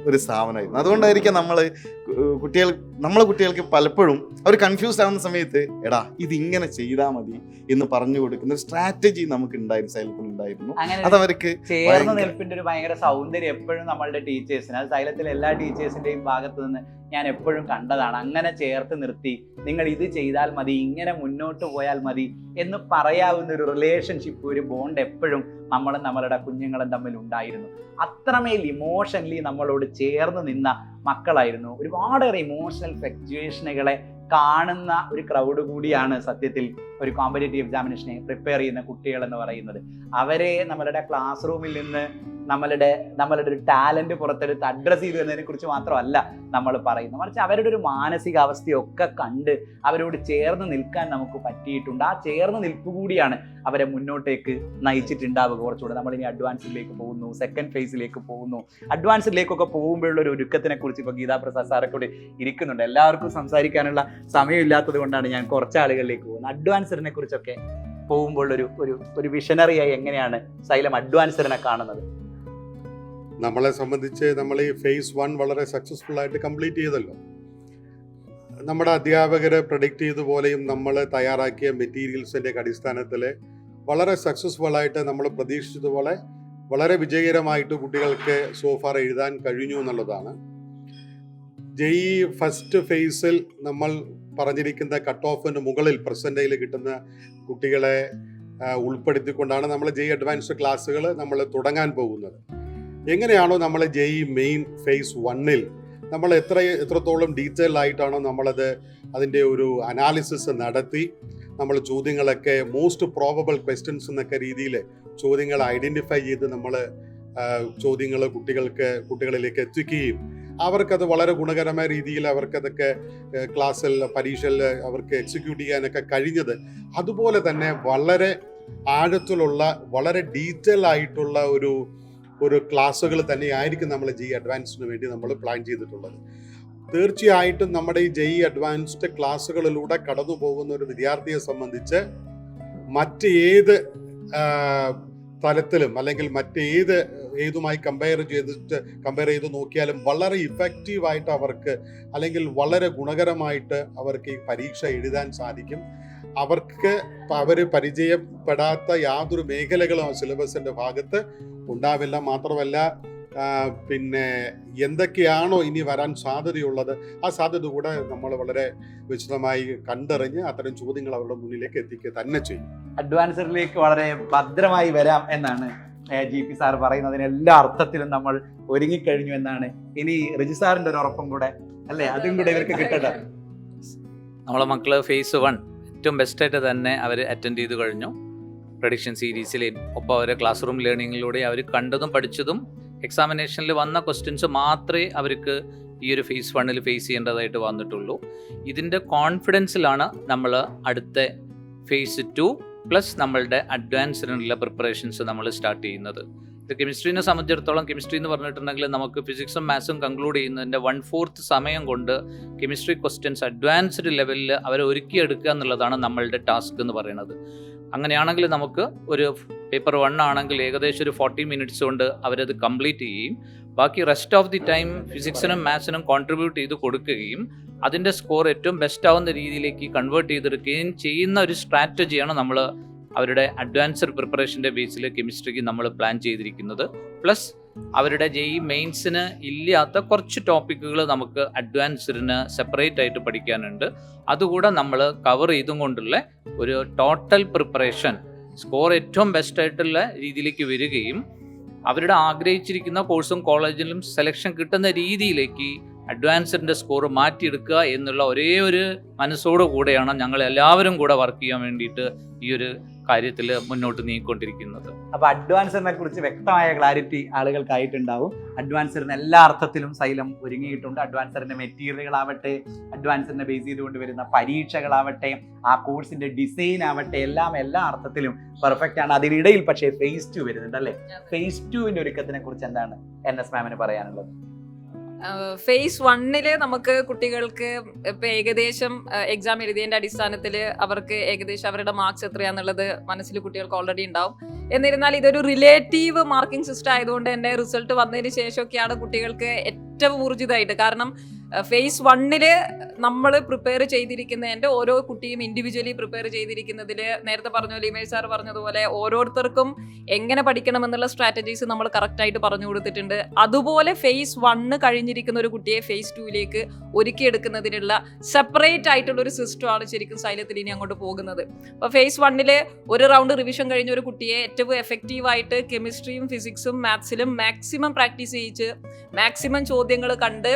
ഒരു സ്ഥാപനമായിരുന്നു. അതുകൊണ്ടായിരിക്കും നമ്മളെ കുട്ടികൾക്ക് പലപ്പോഴും അവർ കൺഫ്യൂസ്ഡ് ആവുന്ന സമയത്ത് എടാ ഇതിങ്ങനെ ചെയ്താൽ മതി എന്ന് പറഞ്ഞു കൊടുക്കുന്ന ഒരു സ്ട്രാറ്റജി നമുക്ക് ഉണ്ടായിരുന്നു, സൈലത്തിനുണ്ടായിരുന്നു. അതവർക്ക് ചേർന്ന് നിൽപ്പിന്റെ ഒരു ഭയങ്കര സൗന്ദര്യം എപ്പോഴും നമ്മളുടെ ടീച്ചേഴ്സിന്, അത് സൈലത്തിലെ എല്ലാ ടീച്ചേഴ്സിന്റെയും ഭാഗത്ത് നിന്ന് ഞാൻ എപ്പോഴും കണ്ടതാണ്. അങ്ങനെ ചേർത്ത് നിർത്തി നിങ്ങൾ ഇത് ചെയ്താൽ മതി, ഇങ്ങനെ മുന്നോട്ട് പോയാൽ മതി എന്ന് പറയാവുന്ന ഒരു റിലേഷൻഷിപ്പ്, ഒരു ബോണ്ട് എപ്പോഴും നമ്മളും നമ്മളുടെ കുഞ്ഞുങ്ങളും തമ്മിൽ ഉണ്ടായിരുന്നു. അത്രമേൽ ഇമോഷണലി നമ്മളോട് ചേർന്ന് നിന്ന മക്കളായിരുന്നു. ഒരുപാടേറെ ഇമോഷണൽ ഫ്ലക്ച്വേഷനുകളെ കാണുന്ന ഒരു ക്രൗഡ് കൂടിയാണ് സത്യത്തിൽ ഒരു കോമ്പറ്റേറ്റീവ് എക്സാമിനേഷനെ പ്രിപ്പയർ ചെയ്യുന്ന കുട്ടികൾ എന്ന് പറയുന്നത്. അവരെ നമ്മളുടെ ക്ലാസ് റൂമിൽ നിന്ന് നമ്മളുടെ ഒരു ടാലന്റ് പുറത്തെടുത്ത് അഡ്രസ്സ് ചെയ്തു എന്നതിനെ കുറിച്ച് മാത്രമല്ല നമ്മൾ പറയുന്നത്, മറിച്ച് അവരുടെ ഒരു മാനസികാവസ്ഥയൊക്കെ കണ്ട് അവരോട് ചേർന്ന് നിൽക്കാൻ നമുക്ക് പറ്റിയിട്ടുണ്ട്. ആ ചേർന്ന് നിൽപ്പ് കൂടിയാണ് അവരെ മുന്നോട്ടേക്ക് നയിച്ചിട്ടുണ്ടാവുക. കുറച്ചുകൂടെ നമ്മളിനി അഡ്വാൻസിലേക്ക് പോകുന്നു, സെക്കൻഡ് ഫേസിലേക്ക് പോകുന്നു. അഡ്വാൻസിലേക്കൊക്കെ പോകുമ്പോഴുള്ള ഒരു ഒരുക്കത്തിനെ കുറിച്ച് ഇപ്പോൾ ഗീതാ പ്രസാദ് സാറെ കൂടി ഇരിക്കുന്നുണ്ട്. എല്ലാവർക്കും സംസാരിക്കാനുള്ള സമയമില്ലാത്തത് കൊണ്ടാണ് ഞാൻ കുറച്ച് ആളുകളിലേക്ക് പോകുന്നത്. അഡ്വാൻസറിനെ കുറിച്ചൊക്കെ പോകുമ്പോൾ ഒരു വിഷനറിയായി എങ്ങനെയാണ് സൈലം അഡ്വാൻസറിനെ കാണുന്നത്? നമ്മളെ സംബന്ധിച്ച് നമ്മൾ ഈ ഫേസ് 1 വളരെ സക്സസ്ഫുൾ ആയിട്ട് കംപ്ലീറ്റ് ചെയ്തല്ലോ. നമ്മുടെ അധ്യാപകർ പ്രഡിക്റ്റ് ചെയ്തതുപോലെയും നമ്മൾ തയ്യാറാക്കിയ മെറ്റീരിയൽസിൻ്റെ അടിസ്ഥാനത്തിൽ വളരെ സക്സസ്ഫുൾ ആയിട്ട് നമ്മൾ പ്രതീക്ഷിച്ചതുപോലെ വളരെ വിജയകരമായിട്ട് കുട്ടികൾക്ക് സോഫാർ എഴുതാൻ കഴിഞ്ഞു എന്നുള്ളതാണ്. ജെഇ ഫസ്റ്റ് ഫേസിൽ നമ്മൾ പറഞ്ഞിരിക്കുന്ന കട്ട് ഓഫിന് മുകളിൽ പെർസെൻറ്റേജിൽ കിട്ടുന്ന കുട്ടികളെ ഉൾപ്പെടുത്തിക്കൊണ്ടാണ് നമ്മൾ ജെഇ അഡ്വാൻസ്ഡ് ക്ലാസ്സുകൾ നമ്മൾ തുടങ്ങാൻ പോകുന്നത്. എങ്ങനെയാണോ നമ്മൾ ജെഇ മെയിൻ ഫേസ് 1-ൽ നമ്മൾ എത്രത്തോളം ഡീറ്റെയിൽ ആയിട്ടാണോ അതിൻ്റെ ഒരു അനാലിസിസ് നടത്തി നമ്മൾ ചോദ്യങ്ങളൊക്കെ മോസ്റ്റ് പ്രോബബിൾ ക്വസ്റ്റ്യൻസ് എന്നൊക്കെ രീതിയിൽ ചോദ്യങ്ങൾ ഐഡൻറ്റിഫൈ ചെയ്ത് നമ്മൾ ചോദ്യങ്ങൾ കുട്ടികളിലേക്ക് എത്തിക്കുകയും അവർക്കത് വളരെ ഗുണകരമായ രീതിയിൽ അവർക്കതൊക്കെ ക്ലാസ്സിൽ പരീക്ഷയിൽ അവർക്ക് എക്സിക്യൂട്ട് ചെയ്യാനൊക്കെ കഴിഞ്ഞത്, അതുപോലെ തന്നെ വളരെ ആഴത്തിലുള്ള വളരെ ഡീറ്റെയിൽ ആയിട്ടുള്ള ഒരു ക്ലാസ്സുകൾ തന്നെയായിരിക്കും നമ്മൾ JEE അഡ്വാൻസിന് വേണ്ടി നമ്മൾ പ്ലാൻ ചെയ്തിട്ടുള്ളത്. തീർച്ചയായിട്ടും നമ്മുടെ ഈ JEE അഡ്വാൻസ്ഡ് ക്ലാസ്സുകളിലൂടെ കടന്നു പോകുന്ന ഒരു വിദ്യാർത്ഥിയെ സംബന്ധിച്ച് മറ്റേത് തലത്തിലും അല്ലെങ്കിൽ ഏതുമായി കമ്പയർ ചെയ്ത് നോക്കിയാലും വളരെ ഇഫക്റ്റീവായിട്ട് അവർക്ക് അല്ലെങ്കിൽ വളരെ ഗുണകരമായിട്ട് അവർക്ക് ഈ പരീക്ഷ എഴുതാൻ സാധിക്കും. അവർ പരിചയപ്പെടാത്ത യാതൊരു മേഖലകളും സിലബസിൻ്റെ ഭാഗത്ത് ഉണ്ടാവില്ല. മാത്രമല്ല പിന്നെ എന്തൊക്കെയാണോ ഇനി വരാൻ സാധ്യതയുള്ളത് ആ സാധ്യത കൂടെ നമ്മൾ വളരെ വിശദമായി കണ്ടറിഞ്ഞ് അത്തരം ചോദ്യങ്ങൾ അവരുടെ മുന്നിലേക്ക് എത്തിക്കുക തന്നെ ചെയ്യും. അഡ്വാൻസറിലേക്ക് വളരെ ഭദ്രമായി വരാം എന്നാണ് GP സാർ പറയുന്നതിന് എല്ലാ അർത്ഥത്തിലും നമ്മൾ ഒരുങ്ങിക്കഴിഞ്ഞു എന്നാണ്. ഇനി റിജി സാറിന്റെ ഒരു ഉറപ്പും കൂടെ അല്ലേ, അതും കൂടെ ഇവർക്ക് കിട്ടട്ടെ. നമ്മളെ മക്കള് phase 1 ഏറ്റവും ബെസ്റ്റായിട്ട് തന്നെ അവർ അറ്റൻഡ് ചെയ്ത് കഴിഞ്ഞു. പ്രഡിക്ഷൻ സീരീസിലെയും ഒപ്പം അവരെ ക്ലാസ് റൂം ലേണിങ്ങിലൂടെ അവർ കണ്ടതും പഠിച്ചതും എക്സാമിനേഷനിൽ വന്ന ക്വസ്റ്റ്യൻസ് മാത്രമേ അവർക്ക് ഈ ഒരു phase 1 ഫേസ് ചെയ്യേണ്ടതായിട്ട് വന്നിട്ടുള്ളൂ. ഇതിൻ്റെ കോൺഫിഡൻസിലാണ് നമ്മൾ അടുത്ത phase 2 പ്ലസ് നമ്മളുടെ അഡ്വാൻസിനുള്ള പ്രിപ്പറേഷൻസ് നമ്മൾ സ്റ്റാർട്ട് ചെയ്യുന്നത്. ഇത് കെമിസ്ട്രീനെ സംബന്ധിച്ചിടത്തോളം കെമിസ്ട്രി എന്ന് പറഞ്ഞിട്ടുണ്ടെങ്കിൽ നമുക്ക് ഫിസിക്സും മാത്സും കൺക്ലൂഡ് ചെയ്യുന്നതിൻ്റെ 1/4 സമയം കൊണ്ട് കെമിസ്ട്രി ക്വസ്റ്റ്യൻസ് അഡ്വാൻസ്ഡ് ലെവലിൽ അവരെ ഒരുക്കിയെടുക്കുക എന്നുള്ളതാണ് നമ്മളുടെ ടാസ്ക് എന്ന് പറയുന്നത്. അങ്ങനെയാണെങ്കിൽ നമുക്ക് ഒരു പേപ്പർ 1 ആണെങ്കിൽ ഏകദേശം ഒരു 40 മിനിറ്റ്സ് കൊണ്ട് അവരത് കംപ്ലീറ്റ് ചെയ്യുകയും ബാക്കി റെസ്റ്റ് ഓഫ് ദി ടൈം ഫിസിക്സിനും മാത്സിനും കോൺട്രിബ്യൂട്ട് ചെയ്ത് കൊടുക്കുകയും അതിൻ്റെ സ്കോർ ഏറ്റവും ബെസ്റ്റ് ആവുന്ന രീതിയിലേക്ക് കൺവേർട്ട് ചെയ്തെടുക്കുകയും ചെയ്യുന്ന ഒരു സ്ട്രാറ്റജിയാണ് നമ്മൾ അവരുടെ അഡ്വാൻസ്ഡ് പ്രിപ്പറേഷൻ്റെ ബേസിൽ കെമിസ്ട്രിക്ക് നമ്മൾ പ്ലാൻ ചെയ്തിരിക്കുന്നത്. പ്ലസ് അവരുടെ JEE മെയിൻസിന് ഇല്ലാത്ത കുറച്ച് ടോപ്പിക്കുകൾ നമുക്ക് അഡ്വാൻസ്ഡിന് സെപ്പറേറ്റ് ആയിട്ട് പഠിക്കാനുണ്ട്. അതുകൂടെ നമ്മൾ കവർ ചെയ്തും കൊണ്ടുള്ള ഒരു ടോട്ടൽ പ്രിപ്പറേഷൻ സ്കോർ ഏറ്റവും ബെസ്റ്റായിട്ടുള്ള രീതിയിലേക്ക് വരികയും അവരുടെ ആഗ്രഹിച്ചിരിക്കുന്ന കോഴ്സും കോളേജിലും സെലക്ഷൻ കിട്ടുന്ന രീതിയിലേക്ക് അഡ്വാൻസിൻ്റെ സ്കോർ മാറ്റിയെടുക്കുക എന്നുള്ള ഒരേ ഒരു മനസ്സോടു കൂടെയാണ് ഞങ്ങൾ എല്ലാവരും കൂടെ വർക്ക് ചെയ്യാൻ വേണ്ടിയിട്ട് ഈ ഒരു കാര്യത്തിൽ മുന്നോട്ട് നീങ്ങിക്കൊണ്ടിരിക്കുന്നത്. അപ്പൊ അഡ്വാൻസറിനെ കുറിച്ച് വ്യക്തമായ ക്ലാരിറ്റി ആളുകൾക്കായിട്ടുണ്ടാവും. അഡ്വാൻസറിന് എല്ലാ അർത്ഥത്തിലും സൈലം ഒരുങ്ങിയിട്ടുണ്ട്. അഡ്വാൻസറിന്റെ മെറ്റീരിയലുകളാവട്ടെ, അഡ്വാൻസറിനെ ബേസ് ചെയ്തുകൊണ്ട് വരുന്ന പരീക്ഷകളാവട്ടെ, ആ കോഴ്സിന്റെ ഡിസൈൻ ആവട്ടെ, എല്ലാ അർത്ഥത്തിലും പെർഫെക്റ്റ് ആണ്. അതിനിടയിൽ പക്ഷേ phase 2 വരുന്നുണ്ട് അല്ലേ? phase 2 ഒരുക്കത്തിനെ കുറിച്ച് എന്താണ് NS മാമിന് പറയാനുള്ളത്? phase 1 നമുക്ക് കുട്ടികൾക്ക് ഇപ്പൊ ഏകദേശം എക്സാം എഴുതിയതിന്റെ അടിസ്ഥാനത്തിൽ അവർക്ക് ഏകദേശം അവരുടെ മാർക്സ് എത്രയാന്നുള്ളത് മനസ്സിൽ കുട്ടികൾക്ക് ഓൾറെഡി ഉണ്ടാവും. എന്നിരുന്നാൽ ഇതൊരു റിലേറ്റീവ് മാർക്കിംഗ് സിസ്റ്റം ആയതുകൊണ്ട് തന്നെ റിസൾട്ട് വന്നതിന് ശേഷമൊക്കെയാണ് കുട്ടികൾക്ക് ഏറ്റവും ഊർജിതമായിട്ട്, കാരണം phase 1 നമ്മൾ പ്രിപ്പയർ ചെയ്തിരിക്കുന്നതിൻ്റെ ഓരോ കുട്ടിയും ഇൻഡിവിജ്വലി പ്രിപ്പയർ ചെയ്തിരിക്കുന്നതിൽ നേരത്തെ പറഞ്ഞ പോലെ ഇമേജ് സാർ പറഞ്ഞതുപോലെ ഓരോരുത്തർക്കും എങ്ങനെ പഠിക്കണം എന്നുള്ള സ്ട്രാറ്റജീസ് നമ്മൾ കറക്റ്റായിട്ട് പറഞ്ഞു കൊടുത്തിട്ടുണ്ട്. അതുപോലെ phase 1 കഴിഞ്ഞിരിക്കുന്ന ഒരു കുട്ടിയെ phase 2 ഒരുക്കിയെടുക്കുന്നതിനുള്ള സെപ്പറേറ്റ് ആയിട്ടുള്ള ഒരു സിസ്റ്റമാണ് ശരിക്കും സൈലത്തിൽ ഇനി അങ്ങോട്ട് പോകുന്നത്. അപ്പോൾ phase 1 ഒരു റൗണ്ട് റിവിഷൻ കഴിഞ്ഞ ഒരു കുട്ടിയെ ഏറ്റവും എഫക്റ്റീവായിട്ട് കെമിസ്ട്രിയും ഫിസിക്സും മാത്സിലും മാക്സിമം പ്രാക്ടീസ് ചെയ്യിച്ച് മാക്സിമം ചോദ്യങ്ങൾ കണ്ട്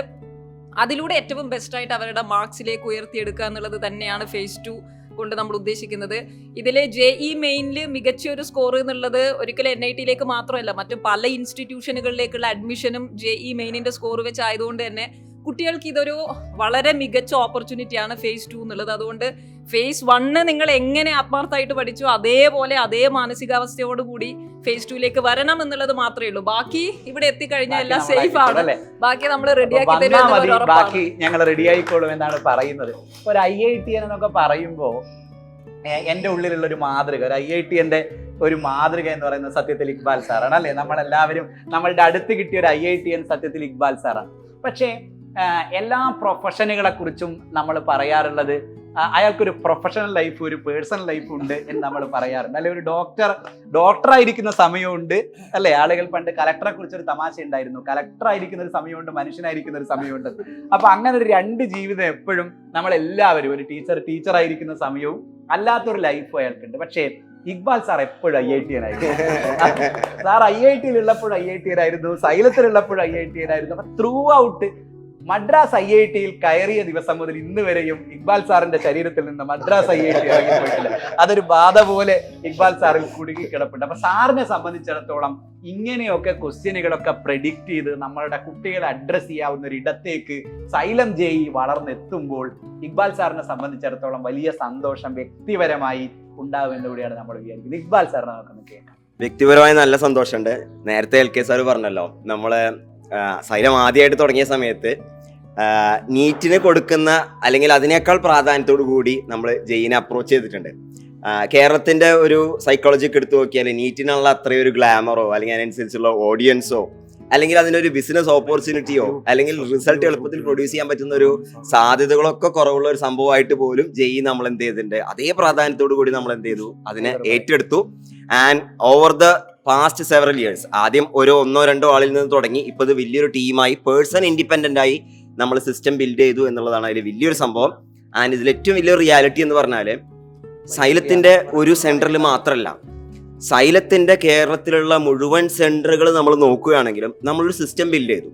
അതിലൂടെ ഏറ്റവും ബെസ്റ്റായിട്ട് അവരുടെ മാർക്സിലേക്ക് ഉയർത്തിയെടുക്കുക എന്നുള്ളത് തന്നെയാണ് phase 2 കൊണ്ട് നമ്മൾ ഉദ്ദേശിക്കുന്നത്. ഇതിൽ JEE മെയിനിൽ മികച്ച ഒരു സ്കോർ എന്നുള്ളത് ഒരിക്കലും NIT മാത്രമല്ല, മറ്റു പല ഇൻസ്റ്റിറ്റ്യൂഷനുകളിലേക്കുള്ള അഡ്മിഷനും JEE മെയിനിന്റെ സ്കോർ വെച്ച് ആയതുകൊണ്ട് തന്നെ കുട്ടികൾക്ക് ഇതൊരു വളരെ മികച്ച ഓപ്പർച്യൂണിറ്റിയാണ് phase 2 എന്നുള്ളത്. അതുകൊണ്ട് phase 1 നിങ്ങൾ എങ്ങനെ ആത്മാർത്ഥമായിട്ട് പഠിച്ചോ അതേപോലെ അതേ മാനസികാവസ്ഥയോടുകൂടി phase 2 വരണം എന്നുള്ളത് മാത്രമേ ഉള്ളൂ. ബാക്കി ഇവിടെ എത്തിക്കഴിഞ്ഞാൽ എല്ലാം സേഫ് ആണ്. ബാക്കി നമ്മൾ റെഡിയാക്കി തരും, ബാക്കി ഞങ്ങൾ റെഡി ആയിക്കോളും എന്നാണ് പറയുന്നത്. ഒരു IIT എന്നൊക്കെ പറയുമ്പോൾ എൻ്റെ ഉള്ളിലുള്ള ഒരു മാതൃക, ഒരു IIT ഒരു മാതൃക എന്ന് പറയുന്നത് സത്യത്തിൽ ഇക്ബാൽ സാറാണ് അല്ലേ? നമ്മളെല്ലാവരും നമ്മളുടെ അടുത്ത് കിട്ടിയ ഒരു IIT സത്യത്തിൽ ഇക്ബാൽ സാറാണ്. പക്ഷേ എല്ലാ പ്രൊഫഷനുകളെ കുറിച്ചും നമ്മൾ പറയാറുള്ളത് അയാൾക്കൊരു പ്രൊഫഷണൽ ലൈഫ്, ഒരു പേഴ്സണൽ ലൈഫ് ഉണ്ട് എന്ന് നമ്മൾ പറയാറുണ്ട് അല്ലെ? ഒരു ഡോക്ടറായിരിക്കുന്ന സമയമുണ്ട് അല്ലെ? ആളുകൾ പണ്ട് കലക്ടറെ കുറിച്ചൊരു തമാശ ഉണ്ടായിരുന്നു, കലക്ടറായിരിക്കുന്ന ഒരു സമയമുണ്ട്, മനുഷ്യനായിരിക്കുന്ന ഒരു സമയമുണ്ട്. അപ്പൊ അങ്ങനെ ഒരു 2 ജീവിതം എപ്പോഴും നമ്മളെല്ലാവരും, ഒരു ടീച്ചറായിരിക്കുന്ന സമയവും അല്ലാത്തൊരു ലൈഫും അയാൾക്കുണ്ട്. പക്ഷേ ഇക്ബാൽ സാർ എപ്പോഴും IIT-നായിരുന്നു. സാർ IIT-യിൽ ഉള്ളപ്പോഴും IIT-നായിരുന്നു, സൈലത്തിലുള്ളപ്പോഴും IIT-നായിരുന്നു. അപ്പൊ ത്രൂ ഔട്ട് മദ്രാസ് IIT-യിൽ കയറിയ ദിവസം മുതൽ ഇന്ന് വരെയും ഇക്ബാൽ സാറിന്റെ ശരീരത്തിൽ നിന്ന് മദ്രാസ് IIT ഇറങ്ങിപ്പോയിട്ടില്ല. അതൊരു ബാധ പോലെ ഇക്ബാൽ സാറിൽ കുടുങ്ങി കിടപ്പുണ്ട്. അപ്പൊ സാറിനെ സംബന്ധിച്ചിടത്തോളം ഇങ്ങനെയൊക്കെ ക്വസ്റ്റ്യനുകളൊക്കെ പ്രെഡിക്റ്റ് ചെയ്ത് നമ്മളുടെ കുട്ടികളെ അഡ്രസ് ചെയ്യാവുന്ന ഒരു ഇടത്തേക്ക് സൈലം JEE വളർന്നെത്തുമ്പോൾ ഇക്ബാൽ സാറിനെ സംബന്ധിച്ചിടത്തോളം വലിയ സന്തോഷം വ്യക്തിപരമായി ഉണ്ടാവുമെന്ന് കൂടിയാണ് നമ്മൾ വിചാരിക്കുന്നത്. ഇക്ബാൽ സാറിനെ നമുക്കൊന്ന് കേൾക്കാം. വ്യക്തിപരമായി നല്ല സന്തോഷമുണ്ട്. നേരത്തെ LK സാർ പറഞ്ഞല്ലോ, നമ്മള് സൈലം ആദ്യമായിട്ട് തുടങ്ങിയ സമയത്ത് നീറ്റിന് കൊടുക്കുന്ന അല്ലെങ്കിൽ അതിനേക്കാൾ പ്രാധാന്യത്തോടു കൂടി നമ്മൾ JEE-നെ അപ്രോച്ച് ചെയ്തിട്ടുണ്ട്. കേരളത്തിന്റെ ഒരു സൈക്കോളജിക്ക് എടുത്തു നോക്കിയാൽ നീറ്റിനുള്ള അത്രയും ഒരു ഗ്ലാമറോ അല്ലെങ്കിൽ അതിനനുസരിച്ചുള്ള ഓഡിയൻസോ അല്ലെങ്കിൽ അതിനൊരു ബിസിനസ് ഓപ്പർച്യൂണിറ്റിയോ അല്ലെങ്കിൽ റിസൾട്ട് എളുപ്പത്തിൽ പ്രൊഡ്യൂസ് ചെയ്യാൻ പറ്റുന്ന ഒരു സാധ്യതകളൊക്കെ കുറവുള്ള ഒരു സംഭവമായിട്ട് പോലും JEE നമ്മൾ എന്ത് ചെയ്തിട്ടുണ്ട്, അതേ പ്രാധാന്യത്തോടു കൂടി നമ്മൾ എന്ത് ചെയ്തു, അതിനെ ഏറ്റെടുത്തു. And over the past several years ആദ്യം ഒരു 1-2 ആളിൽ നിന്ന് തുടങ്ങി ഇപ്പോൾ ഇത് വലിയൊരു ടീമായി പേഴ്സൺ ഇൻഡിപെൻഡന്റ് ആയി നമ്മൾ സിസ്റ്റം ബിൽഡ് ചെയ്തു എന്നുള്ളതാണ് അതിൽ വലിയൊരു സംഭവം. ആൻഡ് ഇതിൽ ഏറ്റവും വലിയൊരു റിയാലിറ്റി എന്ന് പറഞ്ഞാൽ സൈലത്തിന്റെ ഒരു സെന്ററിൽ മാത്രമല്ല, സൈലത്തിന്റെ കേരളത്തിലുള്ള മുഴുവൻ സെന്ററുകൾ നമ്മൾ നോക്കുകയാണെങ്കിലും നമ്മളൊരു സിസ്റ്റം ബിൽഡ് ചെയ്തു.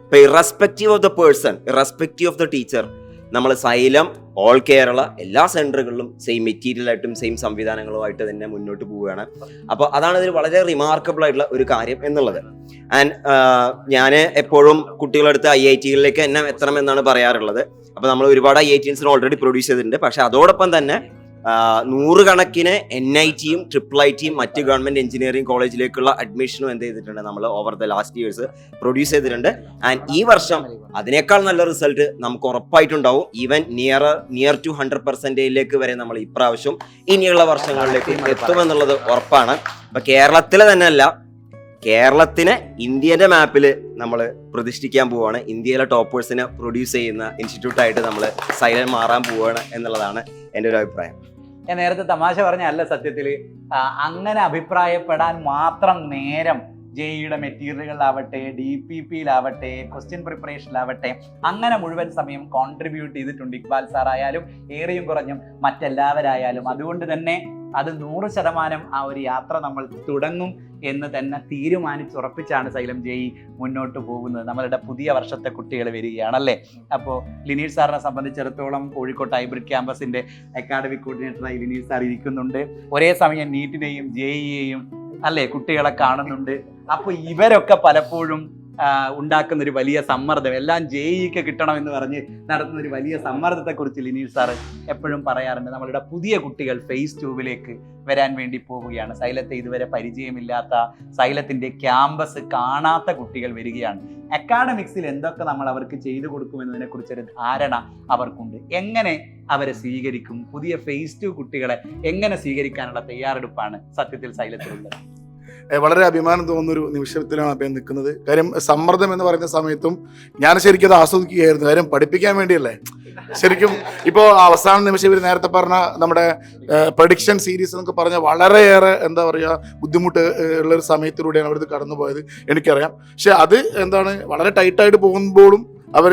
ഇപ്പൊ irrespective of the person, irrespective of the teacher, നമ്മൾ സൈലം ഓൾ കേരള എല്ലാ സെന്ററുകളിലും സെയിം മെറ്റീരിയലായിട്ടും സെയിം സംവിധാനങ്ങളുമായിട്ട് തന്നെ മുന്നോട്ട് പോവുകയാണ്. അപ്പോൾ അതാണ് ഇതിൽ വളരെ റിമാർക്കബിൾ ആയിട്ടുള്ള ഒരു കാര്യം എന്നുള്ളത്. ആൻഡ് ഞാൻ എപ്പോഴും കുട്ടികളെടുത്ത് IIT-കളിലേക്ക് എന്നെ എത്തണമെന്നാണ് പറയാറുള്ളത്. അപ്പോൾ നമ്മൾ ഒരുപാട് IITs ഓൾറെഡി പ്രൊഡ്യൂസ് ചെയ്തിട്ടുണ്ട്. പക്ഷെ അതോടൊപ്പം തന്നെ 100 കണക്കിന് NIT-യും IIIT-യും മറ്റ് ഗവൺമെന്റ് എഞ്ചിനീയറിംഗ് കോളേജിലേക്കുള്ള അഡ്മിഷനും എന്ത് ചെയ്തിട്ടുണ്ട്, നമ്മൾ over the last years produce ചെയ്തിട്ടുണ്ട്. ആൻഡ് ഈ വർഷം അതിനേക്കാൾ നല്ല റിസൾട്ട് നമുക്ക് ഉറപ്പായിട്ടുണ്ടാവും. ഈവൻ നിയർ ടു 100% വരെ നമ്മൾ ഇപ്രാവശ്യം ഇനിയുള്ള വർഷങ്ങളിലേക്ക് എത്തുമെന്നുള്ളത് ഉറപ്പാണ്. അപ്പൊ കേരളത്തിലെ തന്നെ അല്ല, കേരളത്തിനെ ഇന്ത്യയുടെ മാപ്പിൽ നമ്മൾ പ്രതിഷ്ഠിക്കാൻ പോവുകയാണ്. ഇന്ത്യയിലെ ടോപ്പേഴ്സിനെ പ്രൊഡ്യൂസ് ചെയ്യുന്ന ഇൻസ്റ്റിറ്റ്യൂട്ടായിട്ട് നമ്മൾ സൈലം മാറാൻ പോവുകയാണ് എന്നുള്ളതാണ് എൻ്റെ ഒരു അഭിപ്രായം. ഞാൻ നേരത്തെ തമാശ പറഞ്ഞല്ല, സത്യത്തിൽ അങ്ങനെ അഭിപ്രായപ്പെടാൻ മാത്രം നേരം JEE-യുടെ മെറ്റീരിയലുകളിലാവട്ടെ, DPP-യിലാവട്ടെ, ക്വസ്റ്റ്യൻ പ്രിപ്പറേഷനിലാവട്ടെ, അങ്ങനെ മുഴുവൻ സമയം കോൺട്രിബ്യൂട്ട് ചെയ്തിട്ടുണ്ട് ഇക്ബാൽ സാർ ആയാലും ഏറെയും കുറഞ്ഞും മറ്റെല്ലാവരായാലും. അതുകൊണ്ട് തന്നെ അത് 100% ആ ഒരു യാത്ര നമ്മൾ തുടങ്ങും എന്ന് തന്നെ തീരുമാനിച്ചുറപ്പിച്ചാണ് സൈലം JEE മുന്നോട്ട് പോകുന്നത്. നമ്മളുടെ പുതിയ വർഷത്തെ കുട്ടികൾ വരികയാണല്ലേ. അപ്പോൾ ലിനീഷ് സാറിനെ സംബന്ധിച്ചിടത്തോളം കോഴിക്കോട് ഹൈബ്രിഡ് ക്യാമ്പസിന്റെ അക്കാഡമിക് കോർഡിനേറ്ററായി ലിനീഷ് സാർ ഇരിക്കുന്നുണ്ട്. ഒരേ സമയം നീറ്റിനെയും JEE-യെയും അല്ലേ കുട്ടികളെ കാണുന്നുണ്ട്. അപ്പോൾ ഇവരൊക്കെ പലപ്പോഴും ഉണ്ടാക്കുന്ന ഒരു വലിയ സമ്മർദ്ദം, എല്ലാം JEE-ക്ക് കിട്ടണമെന്ന് പറഞ്ഞ് നടത്തുന്ന ഒരു വലിയ സമ്മർദ്ദത്തെക്കുറിച്ച് ലിനീഷ് സാറ് എപ്പോഴും പറയാറുണ്ട്. നമ്മളുടെ പുതിയ കുട്ടികൾ phase 2-ലേക്ക് വരാൻ വേണ്ടി പോവുകയാണ്. സൈലത്തെ ഇതുവരെ പരിചയമില്ലാത്ത, സൈലത്തിന്റെ ക്യാമ്പസ് കാണാത്ത കുട്ടികൾ വരികയാണ്. അക്കാഡമിക്സിൽ എന്തൊക്കെ നമ്മൾ അവർക്ക് ചെയ്തു കൊടുക്കുമെന്നതിനെ കുറിച്ചൊരു ധാരണ അവർക്കുണ്ട്. എങ്ങനെ അവരെ സ്വീകരിക്കും, പുതിയ phase 2 കുട്ടികളെ എങ്ങനെ സ്വീകരിക്കാനുള്ള തയ്യാറെടുപ്പാണ് സത്യത്തിൽ സൈലത്തിലുള്ളത്? വളരെ അഭിമാനം തോന്നുന്നൊരു നിമിഷത്തിലാണ് അദ്ദേഹം നിൽക്കുന്നത്. കാര്യം സമ്മർദ്ദം എന്ന് പറയുന്ന സമയത്തും ഞാൻ ശരിക്കും അത് ആസ്വദിക്കുകയായിരുന്നു. കാര്യം പഠിപ്പിക്കാൻ വേണ്ടിയല്ലേ. ശരിക്കും ഇപ്പോൾ അവസാന നിമിഷം ഇവർ നേരത്തെ പറഞ്ഞ നമ്മുടെ പ്രഡിക്ഷൻ സീരീസ് എന്നൊക്കെ പറഞ്ഞ വളരെയേറെ എന്താ പറയുക ബുദ്ധിമുട്ട് ഉള്ളൊരു സമയത്തിലൂടെയാണ് അവരിത് കടന്നുപോയത്, എനിക്കറിയാം. പക്ഷെ അത് എന്താണ് വളരെ ടൈറ്റായിട്ട് പോകുമ്പോഴും അവർ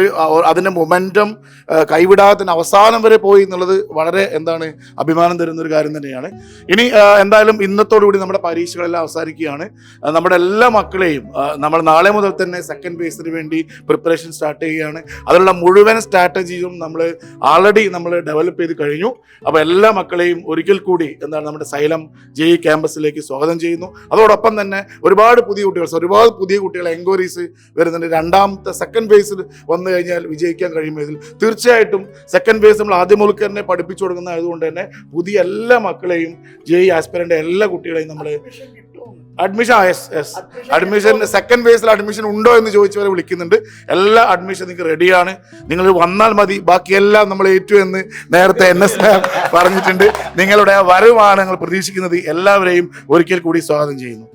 അതിൻ്റെ മൊമെൻറ്റം കൈവിടാതെ തന്നെ അവസാനം വരെ പോയി എന്നുള്ളത് വളരെ എന്താണ് അഭിമാനം തരുന്ന ഒരു കാര്യം തന്നെയാണ്. ഇനി എന്തായാലും ഇന്നത്തോടുകൂടി നമ്മുടെ പരീക്ഷകളെല്ലാം അവസാനിക്കുകയാണ്. നമ്മുടെ എല്ലാ മക്കളെയും നമ്മൾ നാളെ മുതൽ തന്നെ സെക്കൻഡ് ഫേസിന് വേണ്ടി പ്രിപ്പറേഷൻ സ്റ്റാർട്ട് ചെയ്യുകയാണ്. അതിനുള്ള മുഴുവൻ സ്ട്രാറ്റജിയും നമ്മൾ ആൾറെഡി ഡെവലപ്പ് ചെയ്ത് കഴിഞ്ഞു. അപ്പോൾ എല്ലാ മക്കളെയും ഒരിക്കൽ കൂടി എന്താണ് നമ്മുടെ സൈലം JEE ക്യാമ്പസിലേക്ക് സ്വാഗതം ചെയ്യുന്നു. അതോടൊപ്പം തന്നെ ഒരുപാട് പുതിയ കുട്ടികളെ എൻക്വയറീസ് വരുന്നുണ്ട്. രണ്ടാമത്തെ സെക്കൻഡ് ഫേസിൽ വന്നു കഴിഞ്ഞാൽ വിജയിക്കാൻ കഴിയുമെങ്കിൽ തീർച്ചയായിട്ടും സെക്കൻഡ് ഫേസ് നമ്മൾ ആദ്യം മുതൽ തന്നെ പഠിപ്പിച്ചു കൊടുക്കുന്ന ആയതുകൊണ്ട് തന്നെ പുതിയ എല്ലാ മക്കളെയും JEE ആസ്പിറന്റ് എല്ലാ കുട്ടികളെയും നമ്മൾ അഡ്മിഷൻ സെക്കൻഡ് ഫേസിൽ അഡ്മിഷൻ ഉണ്ടോ എന്ന് ചോദിച്ചവരെ വിളിക്കുന്നുണ്ട്. എല്ലാ അഡ്മിഷൻ നിങ്ങൾക്ക് റെഡിയാണ്, നിങ്ങൾ വന്നാൽ മതി, ബാക്കിയെല്ലാം നമ്മൾ ഏറ്റു എന്ന് നേരത്തെ NS പറഞ്ഞിട്ടുണ്ട്. നിങ്ങളുടെ വരവാണ് ഞങ്ങൾ പ്രതീക്ഷിക്കുന്നത്. എല്ലാവരെയും ഒരിക്കൽ കൂടി സ്വാഗതം ചെയ്യുന്നു.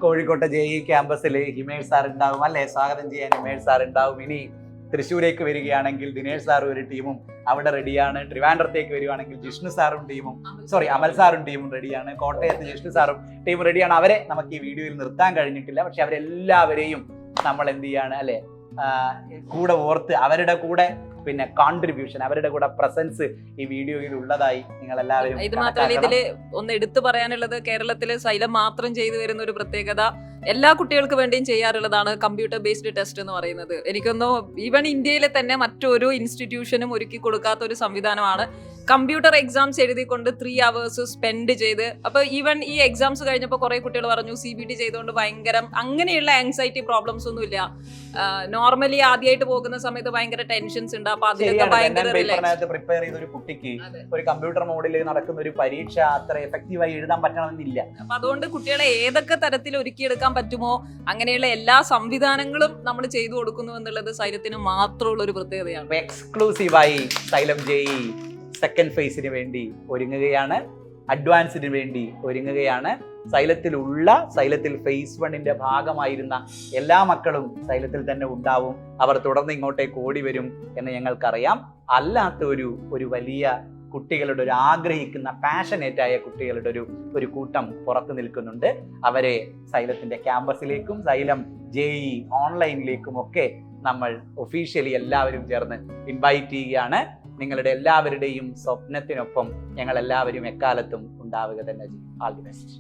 കോഴിക്കോട്ടെ JEE ക്യാമ്പസിൽ ഹിമേഷ് സാർ ഉണ്ടാവും അല്ലേ, സ്വാഗതം ചെയ്യാൻ ഹിമേഷ് സാർ ഉണ്ടാവും. ഇനി തൃശ്ശൂരേക്ക് വരികയാണെങ്കിൽ ദിനേഷ് സാറും ഒരു ടീമും അവിടെ റെഡിയാണ്. ട്രിവാൻഡ്രത്തേക്ക് വരികയാണെങ്കിൽ ജിഷ്ണു സാറും ടീമും അമൽ സാറും ടീമും റെഡിയാണ്. കോട്ടയത്ത് ജിഷ്ണു സാറും ടീമും റെഡിയാണ്. അവരെ നമുക്ക് ഈ വീഡിയോയിൽ നിർത്താൻ കഴിഞ്ഞിട്ടില്ല. പക്ഷെ അവരെല്ലാവരെയും നമ്മൾ എന്ത് ചെയ്യാണ് അല്ലെ, കൂടെ ഓർത്ത് അവരുടെ കൂടെ പിന്നെ കോൺട്രിബ്യൂഷൻ, അവരുടെ കൂടെ പ്രസൻസ് ഈ വീഡിയോയിൽ ഉള്ളതായി നിങ്ങൾ എല്ലാവരും. ഇത് മാത്രമല്ല, ഇതില് ഒന്ന് എടുത്തു പറയാനുള്ളത്, കേരളത്തില് സൈലം മാത്രം ചെയ്തു വരുന്ന ഒരു പ്രത്യേകത എല്ലാ കുട്ടികൾക്ക് വേണ്ടിയും ചെയ്യാറുള്ളതാണ് കമ്പ്യൂട്ടർ ബേസ്ഡ് ടെസ്റ്റ് എന്ന് പറയുന്നത്. എനിക്കൊന്നു ഈവൻ ഇന്ത്യയിലെ തന്നെ മറ്റൊരു ഇൻസ്റ്റിറ്റ്യൂഷനും ഒരുക്കി കൊടുക്കാത്ത ഒരു സംവിധാനമാണ് കമ്പ്യൂട്ടർ എക്സാംസ് എഴുതിക്കൊണ്ട് 3 hours സ്പെൻഡ് ചെയ്ത്. അപ്പോൾ ഈവൻ ഈ എക്സാംസ് കഴിഞ്ഞപ്പോൾ കുറേ കുട്ടികൾ പറഞ്ഞു CBT ചെയ്തുകൊണ്ട് ഭയങ്കര അങ്ങനെയുള്ള ആങ്സൈറ്റി പ്രോബ്ലംസ് ഒന്നും ഇല്ല. നോർമലി ആദ്യമായിട്ട് പോകുന്ന സമയത്ത് ഭയങ്കര ടെൻഷൻസ് ഉണ്ട്. അപ്പൊ അതിലൊക്കെ ഭയങ്കര പ്രിപ്പയർ ചെയ്ത ഒരു കുട്ടിക്ക് ഒരു കമ്പ്യൂട്ടർ മോഡിൽ നടക്കുന്ന ഒരു പരീക്ഷ അത്ര എഫക്റ്റീവായി എഴുതാൻ പറ്റണമെന്നില്ല. അപ്പൊ അതുകൊണ്ട് കുട്ടികളെ ഏതൊക്കെ തരത്തിൽ ഒരുക്കിയെടുക്കാൻ പറ്റുമോ അങ്ങനെയുള്ള എല്ലാ സംവിധാനങ്ങളും നമ്മൾ ചെയ്തു കൊടുക്കുന്നു എന്നുള്ളത് സൈലത്തിന് മാത്രമുള്ള ഒരു പ്രത്യേകതയാണ്. എക്സ്ക്ലൂസീവായി സൈലം JEE സെക്കൻഡ് ഫേസിന് വേണ്ടി ഒരുങ്ങുകയാണ്, അഡ്വാൻസിന് വേണ്ടി ഒരുങ്ങുകയാണ്. സൈലത്തിൽ ഫേസ് 1 ഭാഗമായിരുന്ന എല്ലാ മക്കളും സൈലത്തിൽ തന്നെ ഉണ്ടാവും. അവർ തുടർന്ന് ഇങ്ങോട്ടേക്ക് ഓടി വരും എന്ന് ഞങ്ങൾക്കറിയാം. അല്ലാത്ത ഒരു വലിയ കുട്ടികളുടെ ഒരു ആഗ്രഹിക്കുന്ന പാഷനേറ്റായ കുട്ടികളുടെ ഒരു കൂട്ടം പുറത്തു നിൽക്കുന്നുണ്ട്. അവരെ സൈലത്തിന്റെ ക്യാമ്പസിലേക്കും സൈലം JEE ഓൺലൈനിലേക്കും ഒക്കെ നമ്മൾ ഒഫീഷ്യലി എല്ലാവരും ചേർന്ന് ഇൻവൈറ്റ് ചെയ്യുകയാണ്. നിങ്ങളുടെ എല്ലാവരുടെയും സ്വപ്നത്തിനൊപ്പം ഞങ്ങൾ എല്ലാവരും എക്കാലത്തും ഉണ്ടാവുക തന്നെ ചെയ്യും. All the best.